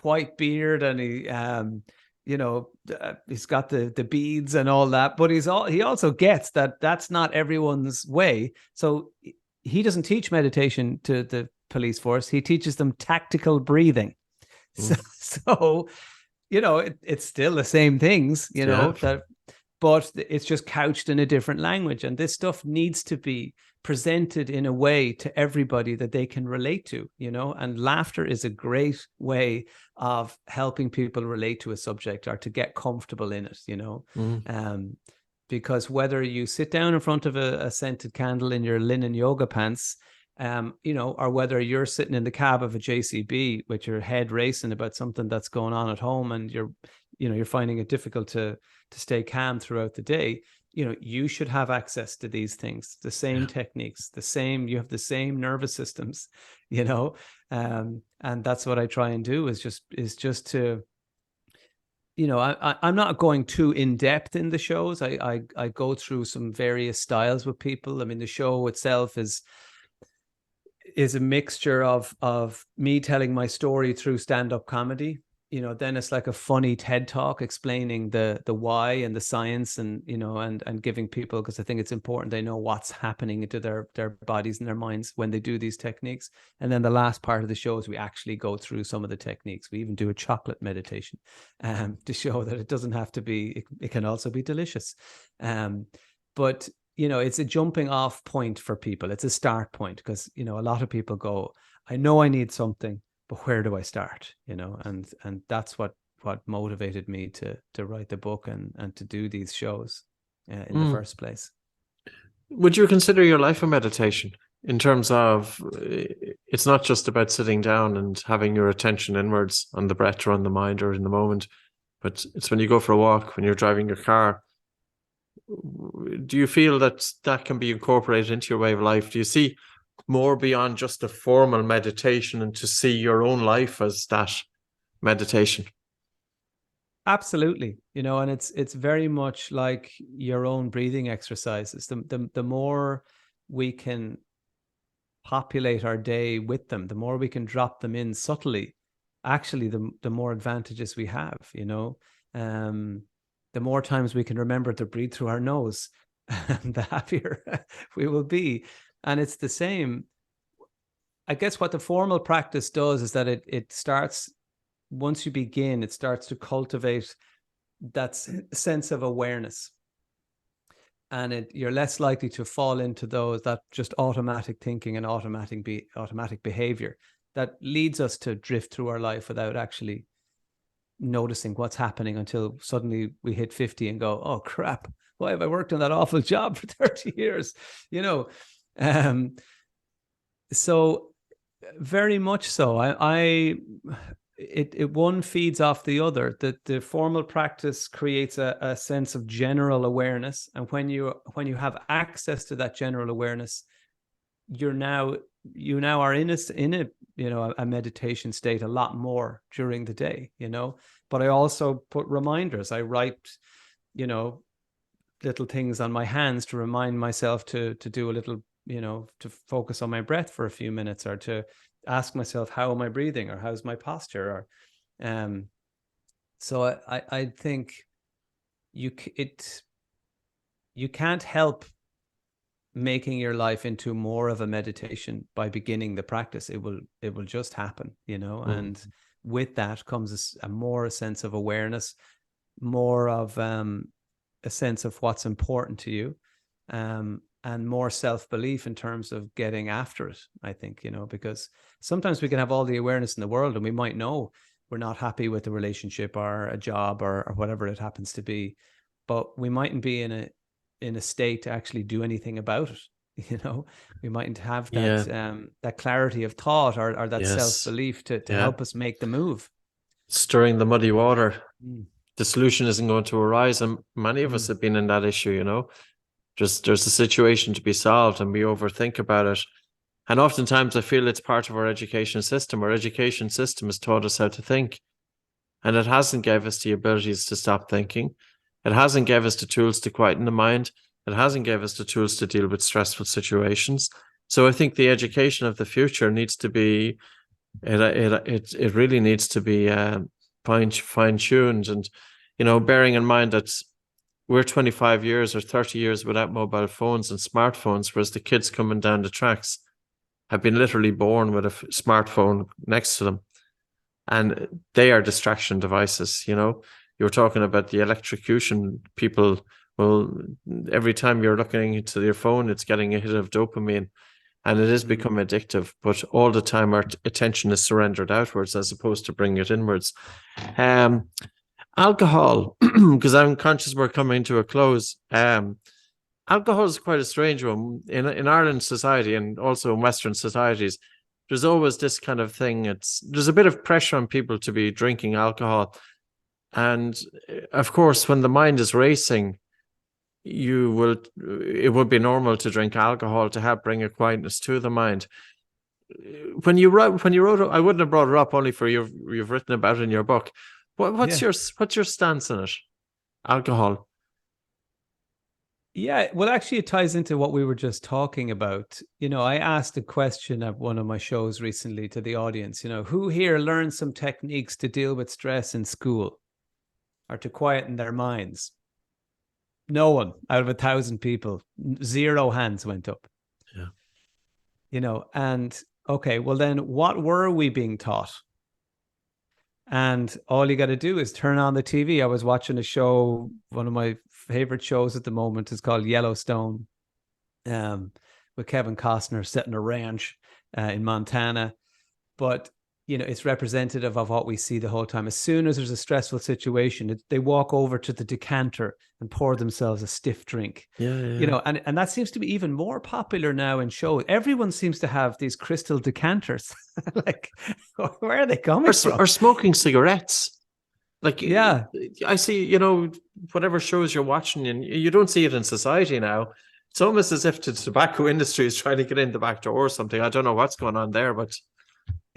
white beard, and you know, he's got the beads and all that, but he also gets that that's not everyone's way. So he doesn't teach meditation to the police force. He teaches them tactical breathing. So you know, it's still the same things, you know, but it's just couched in a different language. And this stuff needs to be presented in a way to everybody that they can relate to, you know, and laughter is a great way of helping people relate to a subject or to get comfortable in it, you know. Because whether you sit down in front of a scented candle in your linen yoga pants, you know, or whether you're sitting in the cab of a JCB with your head racing about something that's going on at home, and you're finding it difficult to stay calm throughout the day, you know, you should have access to these things, the same techniques, you have the same nervous systems, you know, and that's what I try and do is just to, you know, I'm not going too in depth in the shows. I go through some various styles with people. I mean, the show itself is a mixture of me telling my story through stand-up comedy. You know, then it's like a funny TED talk explaining the why and the science, and, you know, and giving people, because I think it's important they know what's happening to their bodies and their minds when they do these techniques. And then the last part of the show is we actually go through some of the techniques. We even do a chocolate meditation to show that it doesn't have to be, it can also be delicious. But you know, it's a jumping off point for people. It's a start point, because, you know, a lot of people go, I know I need something, but where do I start? You know, and that's what motivated me to write the book and to do these shows in the first place. Would you consider your life a meditation, in terms of it's not just about sitting down and having your attention inwards on the breath or on the mind or in the moment, but it's when you go for a walk, when you're driving your car? Do you feel that can be incorporated into your way of life? Do you see more beyond just a formal meditation, and to see your own life as that meditation? Absolutely. You know, and it's very much like your own breathing exercises. The more we can populate our day with them, the more we can drop them in subtly, actually, the more advantages we have, you know. The more times we can remember to breathe through our nose, the happier we will be. And it's the same. I guess what the formal practice does is that it starts, once you begin, it starts to cultivate that sense of awareness. And you're less likely to fall into that just automatic thinking and automatic behavior that leads us to drift through our life without actually noticing what's happening, until suddenly we hit 50 and go, oh crap, why have I worked on that awful job for 30 years? You know, so very much so. It one feeds off the other. The formal practice creates a sense of general awareness, and when you have access to that general awareness, you now are in a you know, a meditation state a lot more during the day, you know. But I also put reminders. I write, you know, little things on my hands to remind myself to do a little, you know, to focus on my breath for a few minutes, or to ask myself, how am I breathing, or how's my posture, or so I think you can't help making your life into more of a meditation by beginning the practice. It will just happen, you know. And with that comes a sense of awareness, more of a sense of what's important to you, and more self-belief in terms of getting after it, I think, you know, because sometimes we can have all the awareness in the world and we might know we're not happy with the relationship or a job or whatever it happens to be, but we mightn't be in a state to actually do anything about it. You know, we mightn't have that clarity of thought or that self-belief to help us make the move. Stirring the muddy water. The solution isn't going to arise. And many of us have been in that issue, you know. There's a situation to be solved and we overthink about it. And oftentimes I feel it's part of our education system. Our education system has taught us how to think. And it hasn't gave us the abilities to stop thinking. It hasn't gave us the tools to quieten the mind. It hasn't gave us the tools to deal with stressful situations. So I think the education of the future needs to be it really needs to be fine tuned, and bearing in mind that we're 25 years or 30 years without mobile phones and smartphones, whereas the kids coming down the tracks have been literally born with a smartphone next to them, and they are distraction devices. You were talking about the electrocution people. Well, every time you're looking into your phone, it's getting a hit of dopamine, and it has become addictive. But all the time, our attention is surrendered outwards as opposed to bringing it inwards. Alcohol, because I'm conscious we're coming to a close. Alcohol is quite a strange one in Ireland society, and also in Western societies. There's always this kind of thing. There's a bit of pressure on people to be drinking alcohol, and of course, when the mind is racing, it would be normal to drink alcohol to help bring a quietness to the mind. When you wrote, I wouldn't have brought it up only for you've written about it in your book. What's your stance on it? Alcohol. Yeah, well, actually, it ties into what we were just talking about. I asked a question at one of my shows recently to the audience, who here learned some techniques to deal with stress in school or to quieten their minds? No one out of 1,000 people, 0 hands went up. Yeah. And okay, well then what were we being taught? And all you got to do is turn on the TV. I was watching a show, one of my favorite shows at the moment is called Yellowstone, with Kevin Costner setting a ranch in Montana. But, it's representative of what we see the whole time. As soon as there's a stressful situation, they walk over to the decanter and pour themselves a stiff drink. Yeah. And that seems to be even more popular now in shows. Everyone seems to have these crystal decanters. Like, where are they coming from? Or smoking cigarettes. Like, yeah, I see, whatever shows you're watching, and you don't see it in society now. It's almost as if the tobacco industry is trying to get in the back door or something. I don't know what's going on there, but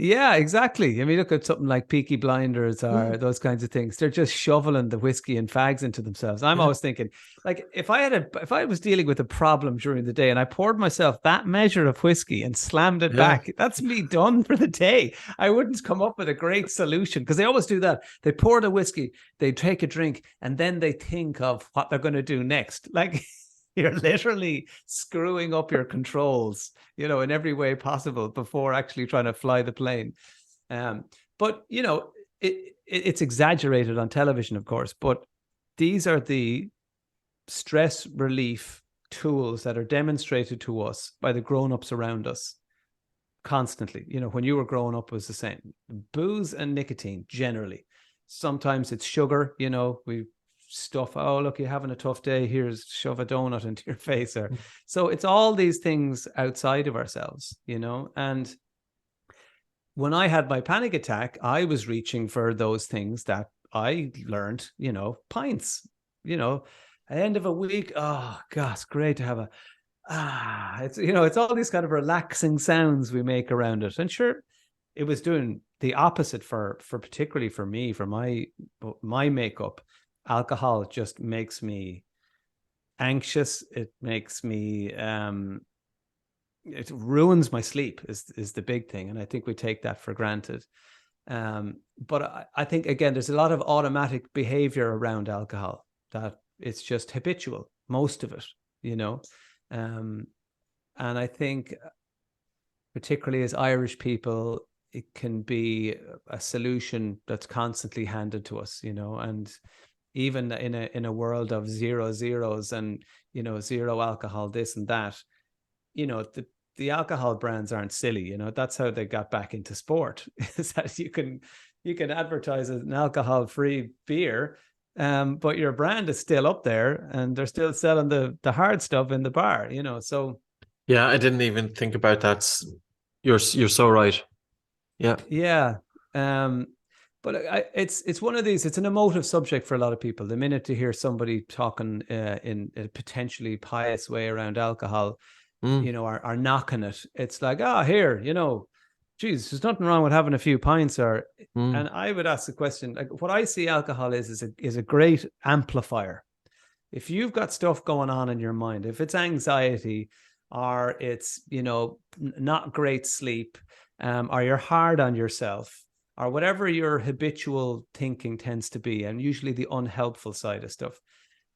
yeah, exactly. I mean, look at something like Peaky Blinders or those kinds of things. They're just shoveling the whiskey and fags into themselves. I'm always thinking, like, if I was dealing with a problem during the day and I poured myself that measure of whiskey and slammed it back, that's me done for the day. I wouldn't come up with a great solution, because they always do that. They pour the whiskey, they take a drink, and then they think of what they're going to do next. Like, you're literally screwing up your controls, in every way possible before actually trying to fly the plane. But, it's exaggerated on television, of course, but these are the stress relief tools that are demonstrated to us by the grown-ups around us constantly. When you were growing up, it was the same. Booze and nicotine, generally. Sometimes it's sugar, we stuff, oh look, you're having a tough day, here's shove a donut into your face. Or so it's all these things outside of ourselves, and when I had my panic attack, I was reaching for those things that I learned, pints, at the end of a week, oh gosh, it's great to have it's all these kind of relaxing sounds we make around it. And sure, it was doing the opposite for particularly for me, for my makeup. Alcohol just makes me anxious. It makes me, it ruins my sleep is the big thing. And I think we take that for granted. But I think, again, there's a lot of automatic behavior around alcohol that it's just habitual, most of it, and I think particularly as Irish people, it can be a solution that's constantly handed to us, and even in a world of 0 zeros and, zero alcohol, this and that, the alcohol brands aren't silly. That's how they got back into sport, is that you can advertise an alcohol-free beer, but your brand is still up there and they're still selling the hard stuff in the bar, so. Yeah, I didn't even think about that. You're so right. Yeah. But it's one of these, it's an emotive subject for a lot of people. The minute to hear somebody talking in a potentially pious way around alcohol, are knocking it. It's like, here, geez, there's nothing wrong with having a few pints. And I would ask the question, like, what I see alcohol is a great amplifier. If you've got stuff going on in your mind, if it's anxiety, or it's, not great sleep, or you're hard on yourself, or whatever your habitual thinking tends to be, and usually the unhelpful side of stuff,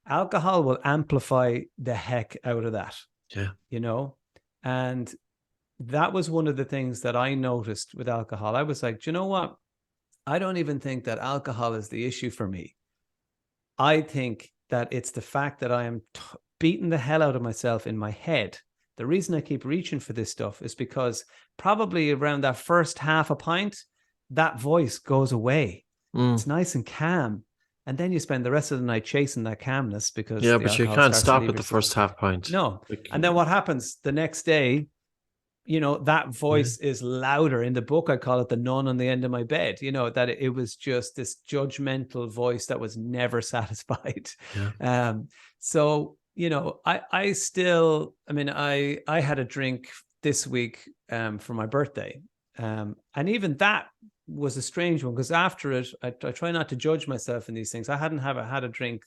alcohol will amplify the heck out of that. Yeah. And that was one of the things that I noticed with alcohol. I was like, do you know what? I don't even think that alcohol is the issue for me. I think that it's the fact that I am beating the hell out of myself in my head. The reason I keep reaching for this stuff is because probably around that first half a pint, that voice goes away. It's nice and calm. And then you spend the rest of the night chasing that calmness because but you can't stop at the first half pint. No. And then what happens the next day? That voice is louder. In the book, I call it the nun on the end of my bed, that it was just this judgmental voice that was never satisfied. Yeah. So, I still, I had a drink this week for my birthday. And even that was a strange one, because after it, I try not to judge myself in these things. I hadn't had a drink,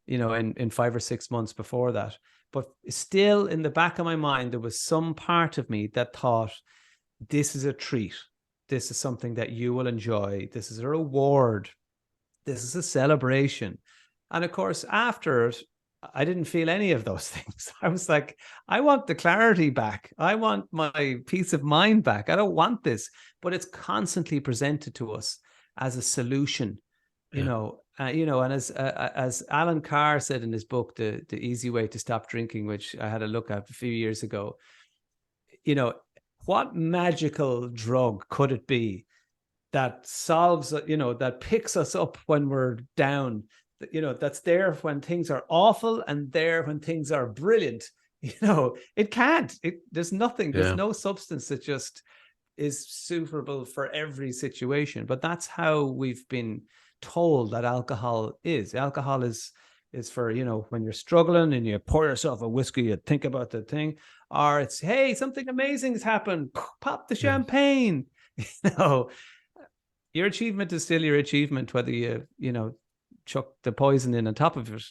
in 5 or 6 months before that. But still in the back of my mind, there was some part of me that thought, this is a treat. This is something that you will enjoy. This is a reward. This is a celebration. And of course, after it, I didn't feel any of those things. I was like, I want the clarity back. I want my peace of mind back. I don't want this. But it's constantly presented to us as a solution, and as Alan Carr said in his book, The Easy Way to Stop Drinking, which I had a look at a few years ago, what magical drug could it be that solves, that picks us up when we're down, that's there when things are awful and there when things are brilliant. It can't. There's nothing. There's no substance that just is suitable for every situation. But that's how we've been told that alcohol is. Alcohol is for, when you're struggling and you pour yourself a whiskey, you think about the thing, or it's, hey, something amazing has happened, pop the champagne. Your achievement is still your achievement, whether you chuck the poison in on top of it,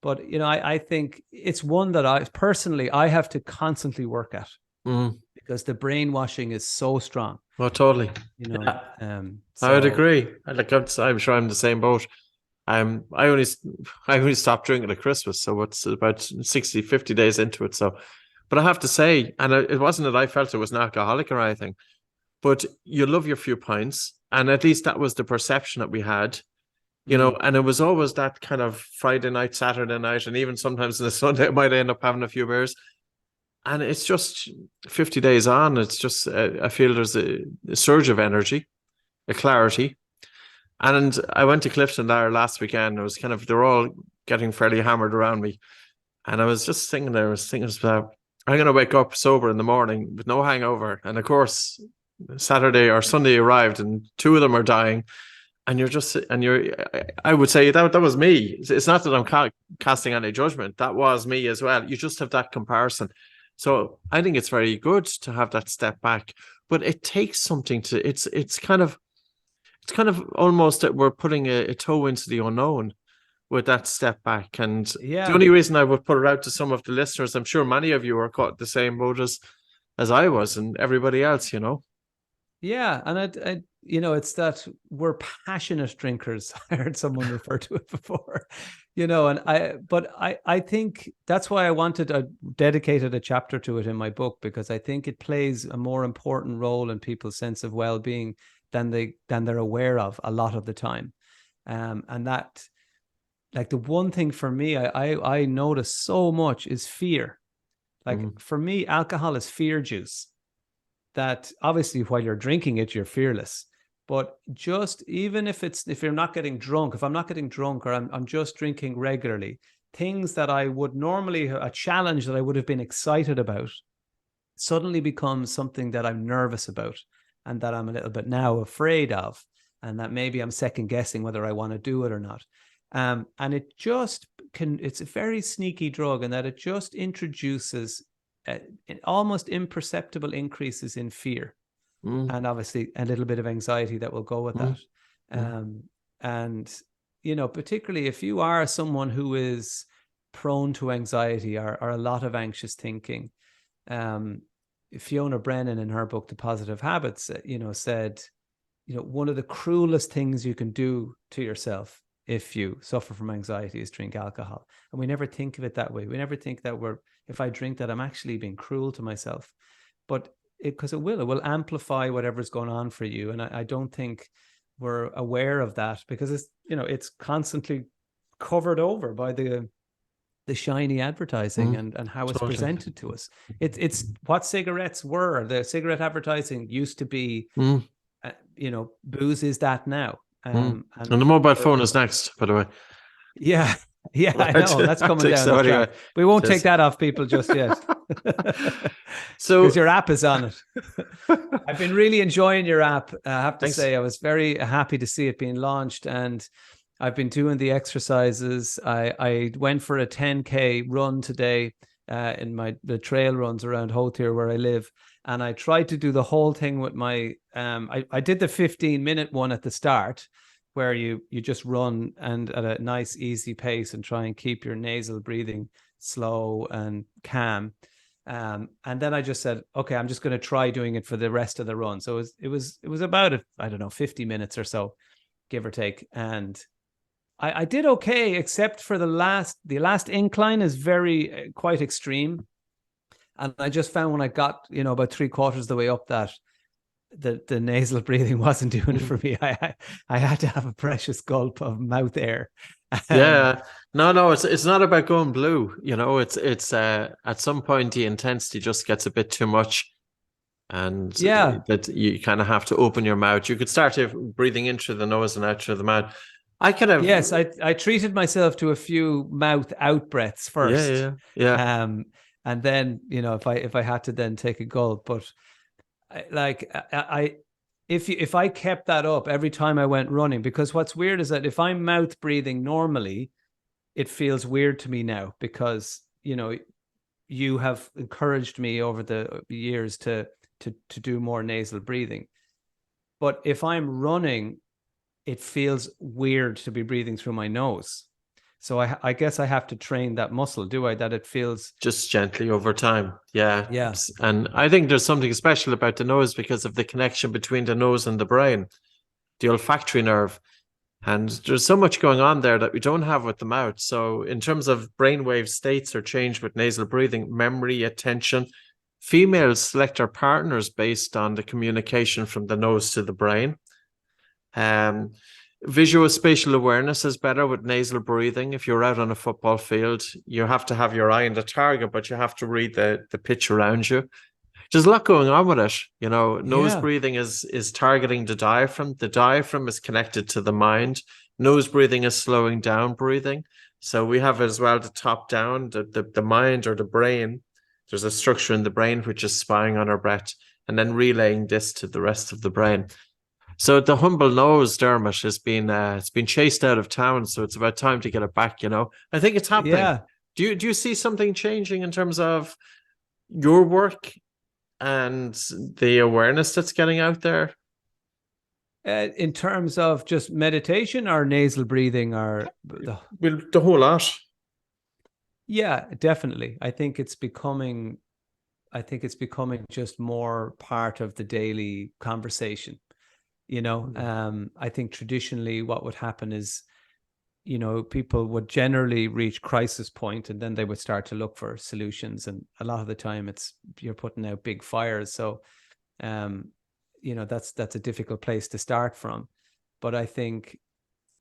but I think it's one that I have to constantly work at, because the brainwashing is so strong. Oh, totally. I would agree. I'm sure I'm the same boat. I only stopped drinking at Christmas, so it's about 60, 50 days into it. So, but I have to say, and it wasn't that I felt it was an alcoholic or anything, but you love your few pints, and at least that was the perception that we had, and it was always that kind of Friday night, Saturday night, and even sometimes on a Sunday, I might end up having a few beers. And it's just 50 days on, it's just, I feel there's a surge of energy, a clarity. And I went to Clifton there last weekend. It was they're all getting fairly hammered around me. And I was just thinking I'm going to wake up sober in the morning with no hangover. And of course, Saturday or Sunday arrived and two of them are dying. And I would say that was me. It's not that I'm casting any judgment. That was me as well. You just have that comparison. So I think it's very good to have that step back, but it takes something to, it's kind of almost that we're putting a toe into the unknown with that step back. And the only reason I would put it out to some of the listeners, I'm sure many of you are caught the same boat as I was and everybody else, Yeah. And it's that we're passionate drinkers. I heard someone refer to it before, and I think that's why I dedicated a chapter to it in my book, because I think it plays a more important role in people's sense of well-being than they're aware of a lot of the time. And that, like, the one thing for me, I notice so much is fear. Like for me, alcohol is fear juice. That obviously while you're drinking it, you're fearless. But just even if you're not getting drunk, if I'm not getting drunk or I'm just drinking regularly, things that I would normally, a challenge that I would have been excited about, suddenly becomes something that I'm nervous about and that I'm a little bit now afraid of, and that maybe I'm second guessing whether I want to do it or not. And it just it's a very sneaky drug in that it just introduces almost imperceptible increases in fear. And obviously a little bit of anxiety that will go with that. And, particularly if you are someone who is prone to anxiety or a lot of anxious thinking. Fiona Brennan in her book, The Positive Habits, said, one of the cruelest things you can do to yourself if you suffer from anxiety is drink alcohol. And we never think of it that way. We never think that if I drink that, I'm actually being cruel to myself. But because it will amplify whatever's going on for you. And I don't think we're aware of that, because it's constantly covered over by the shiny advertising and how it's presented to us. It's what cigarettes were. The cigarette advertising used to be, booze is that now. And the mobile phone is next, by the way. Yeah, I know. That's coming down the track. We won't take that off people just yet. So, because your app is on it. I've been really enjoying your app. I have to say, I was very happy to see it being launched, and I've been doing the exercises. I went for a 10K run today in the trail runs around Hoth here where I live. And I tried to do the whole thing with my, I did the 15-minute one at the start, where you just run and at a nice, easy pace and try and keep your nasal breathing slow and calm. And then I just said, okay, I'm just going to try doing it for the rest of the run. So it was about, 50 minutes or so, give or take. And I did okay, except for the last incline is quite extreme. And I just found when I got, about 3/4 of the way up that the nasal breathing wasn't doing it for me. I had to have a precious gulp of mouth air. Yeah. No, it's not about going blue. It's at some point the intensity just gets a bit too much. And that you kind of have to open your mouth. You could start breathing in through the nose and out through the mouth. Yes, I treated myself to a few mouth out breaths first. Yeah. And then, if I had to then take a gulp, but if I kept that up every time I went running, because what's weird is that if I'm mouth breathing normally, it feels weird to me now, because, you have encouraged me over the years to do more nasal breathing. But if I'm running, it feels weird to be breathing through my nose. So I guess I have to train that muscle, do I? That it feels just gently over time. Yeah. Yeah. And I think there's something special about the nose because of the connection between the nose and the brain, the olfactory nerve. And there's so much going on there that we don't have with the mouth. So in terms of brainwave states are changed with nasal breathing, memory, attention. Females select their partners based on the communication from the nose to the brain. Visual spatial awareness is better with nasal breathing. If you're out on a football field, you have to have your eye on the target, but you have to read the pitch around you. There's a lot going on with it. Nose breathing is targeting the diaphragm. The diaphragm is connected to the mind. Nose breathing is slowing down breathing. So we have as well the top down, the mind or the brain. There's a structure in the brain which is spying on our breath and then relaying this to the rest of the brain. So the humble nose, Dermot, has been it's been chased out of town. So it's about time to get it back. I think it's happening. Yeah. Do you see something changing in terms of your work and the awareness that's getting out there? In terms of just meditation or nasal breathing or the whole lot? Yeah, definitely. I think it's becoming just more part of the daily conversation. I think traditionally what would happen is, people would generally reach crisis point and then they would start to look for solutions. And a lot of the time you're putting out big fires. So, that's a difficult place to start from. But I think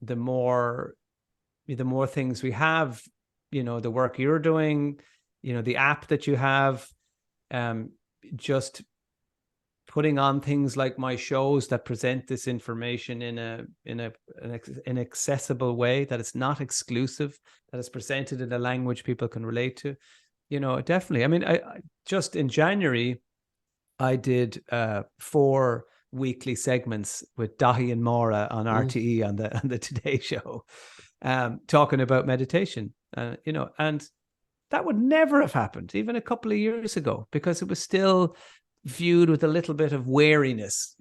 the more things we have, the work you're doing, the app that you have, just putting on things like my shows that present this information in an accessible way, that it's not exclusive, that it's presented in a language people can relate to, definitely. I mean, I just in January, I did 4 weekly segments with Dahi and Maura on RTE on the Today Show, talking about meditation, and that would never have happened even a couple of years ago, because it was still viewed with a little bit of wariness,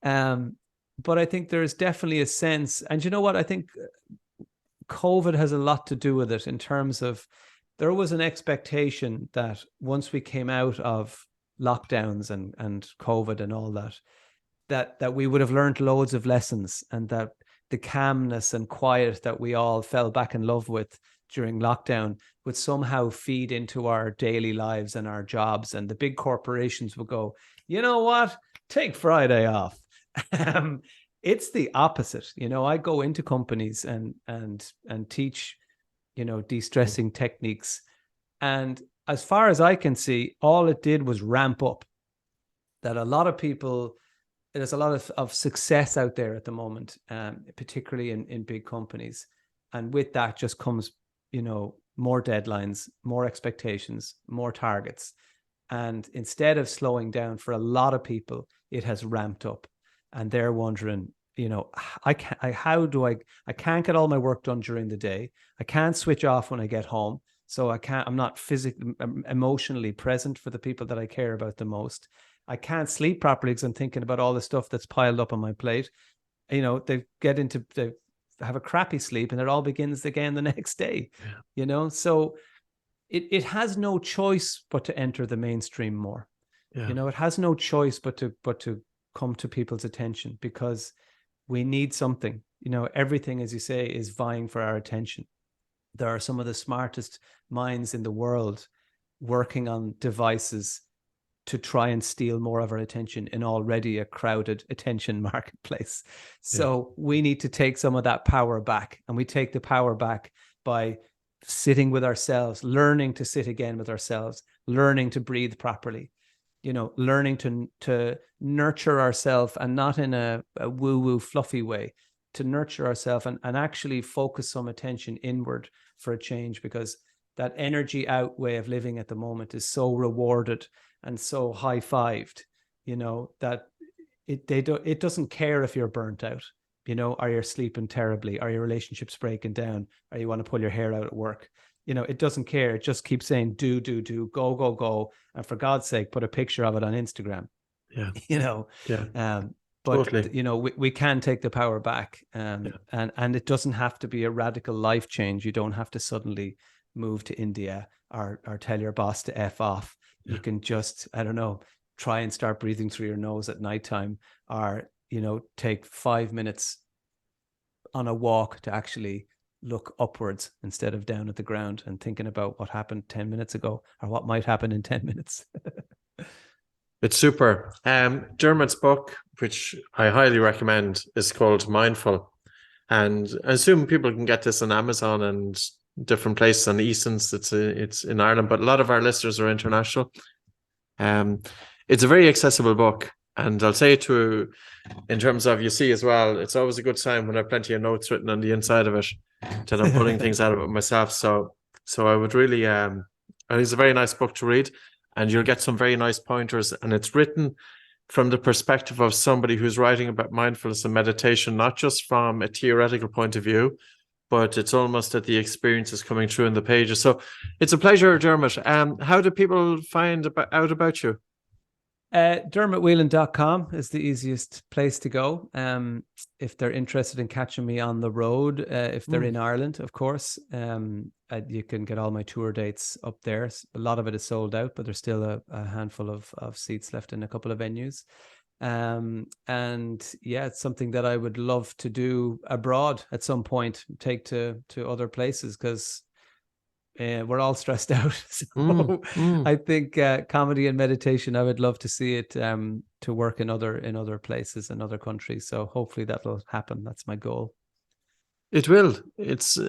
but I think there's definitely a sense, and you know what, I think COVID has a lot to do with it in terms of there was an expectation that once we came out of lockdowns and COVID and all that we would have learned loads of lessons, and that the calmness and quiet that we all fell back in love with during lockdown would somehow feed into our daily lives and our jobs. And the big corporations would go, you know what, take Friday off. It's the opposite. I go into companies and teach, de-stressing techniques. And as far as I can see, all it did was ramp up. That a lot of people, there's a lot of success out there at the moment, particularly in big companies. And with that just comes, more deadlines, more expectations, more targets. And instead of slowing down for a lot of people, it has ramped up. And they're wondering, I can't get all my work done during the day. I can't switch off when I get home. So I'm not physically, emotionally present for the people that I care about the most. I can't sleep properly because I'm thinking about all the stuff that's piled up on my plate. They have a crappy sleep and it all begins again the next day, so it has no choice but to enter the mainstream more. It has no choice but to come to people's attention, because we need something. Everything, as you say, is vying for our attention. There are some of the smartest minds in the world working on devices to try and steal more of our attention in already a crowded attention marketplace. So we need to take some of that power back, and we take the power back by sitting with ourselves, learning to sit again with ourselves, learning to breathe properly, learning to nurture ourselves, and not in a woo-woo fluffy way, to nurture ourselves and actually focus some attention inward for a change, because that energy out way of living at the moment is so rewarded and so high-fived, that it doesn't care if you're burnt out, or you're sleeping terribly, or your relationship's breaking down, or you want to pull your hair out at work. It doesn't care. It just keeps saying, do, go, go, go. And for God's sake, put a picture of it on Instagram. But totally. We can take the power back. And it doesn't have to be a radical life change. You don't have to suddenly move to India or tell your boss to F off. You can just, try and start breathing through your nose at nighttime, or, take 5 minutes on a walk to actually look upwards instead of down at the ground and thinking about what happened 10 minutes ago or what might happen in 10 minutes. It's super. Dermot's book, which I highly recommend, is called Mindful. And I assume people can get this on Amazon and different places on Eason's. It's in Ireland, but a lot of our listeners are international. It's a very accessible book. And I'll say to, in terms of, you see as well, it's always a good sign when I have plenty of notes written on the inside of it, that I'm pulling things out of it myself. So I would really, I think it's a very nice book to read, and you'll get some very nice pointers. And it's written from the perspective of somebody who's writing about mindfulness and meditation, not just from a theoretical point of view, but it's almost that the experience is coming through in the pages. So it's a pleasure, Dermot. How do people find out about you? DermotWhelan.com is the easiest place to go. If they're interested in catching me on the road, if they're in Ireland, of course, you can get all my tour dates up there. A lot of it is sold out, but there's still a handful of seats left in a couple of venues. And yeah, it's something that I would love to do abroad at some point, take to other places, because we're all stressed out. So I think comedy and meditation, I would love to see it to work in other places and other countries. So hopefully that'll happen. That's my goal. It will.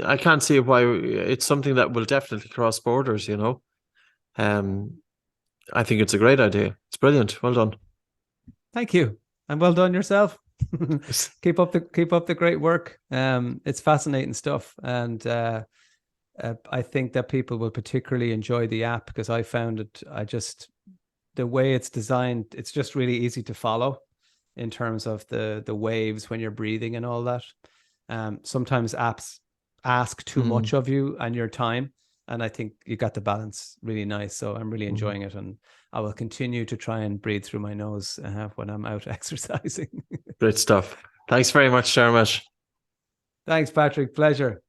I can't see why. It's something that will definitely cross borders, I think it's a great idea. It's brilliant. Well done. Thank you. And well done yourself. Keep up the great work. It's fascinating stuff. And I think that people will particularly enjoy the app, because I found it, the way it's designed, it's just really easy to follow in terms of the waves when you're breathing and all that. Sometimes apps ask too much of you and your time, and I think you got the balance really nice. So I'm really enjoying it, and I will continue to try and breathe through my nose when I'm out exercising. Great stuff. Thanks very much, Dermot. Thanks, Patrick. Pleasure.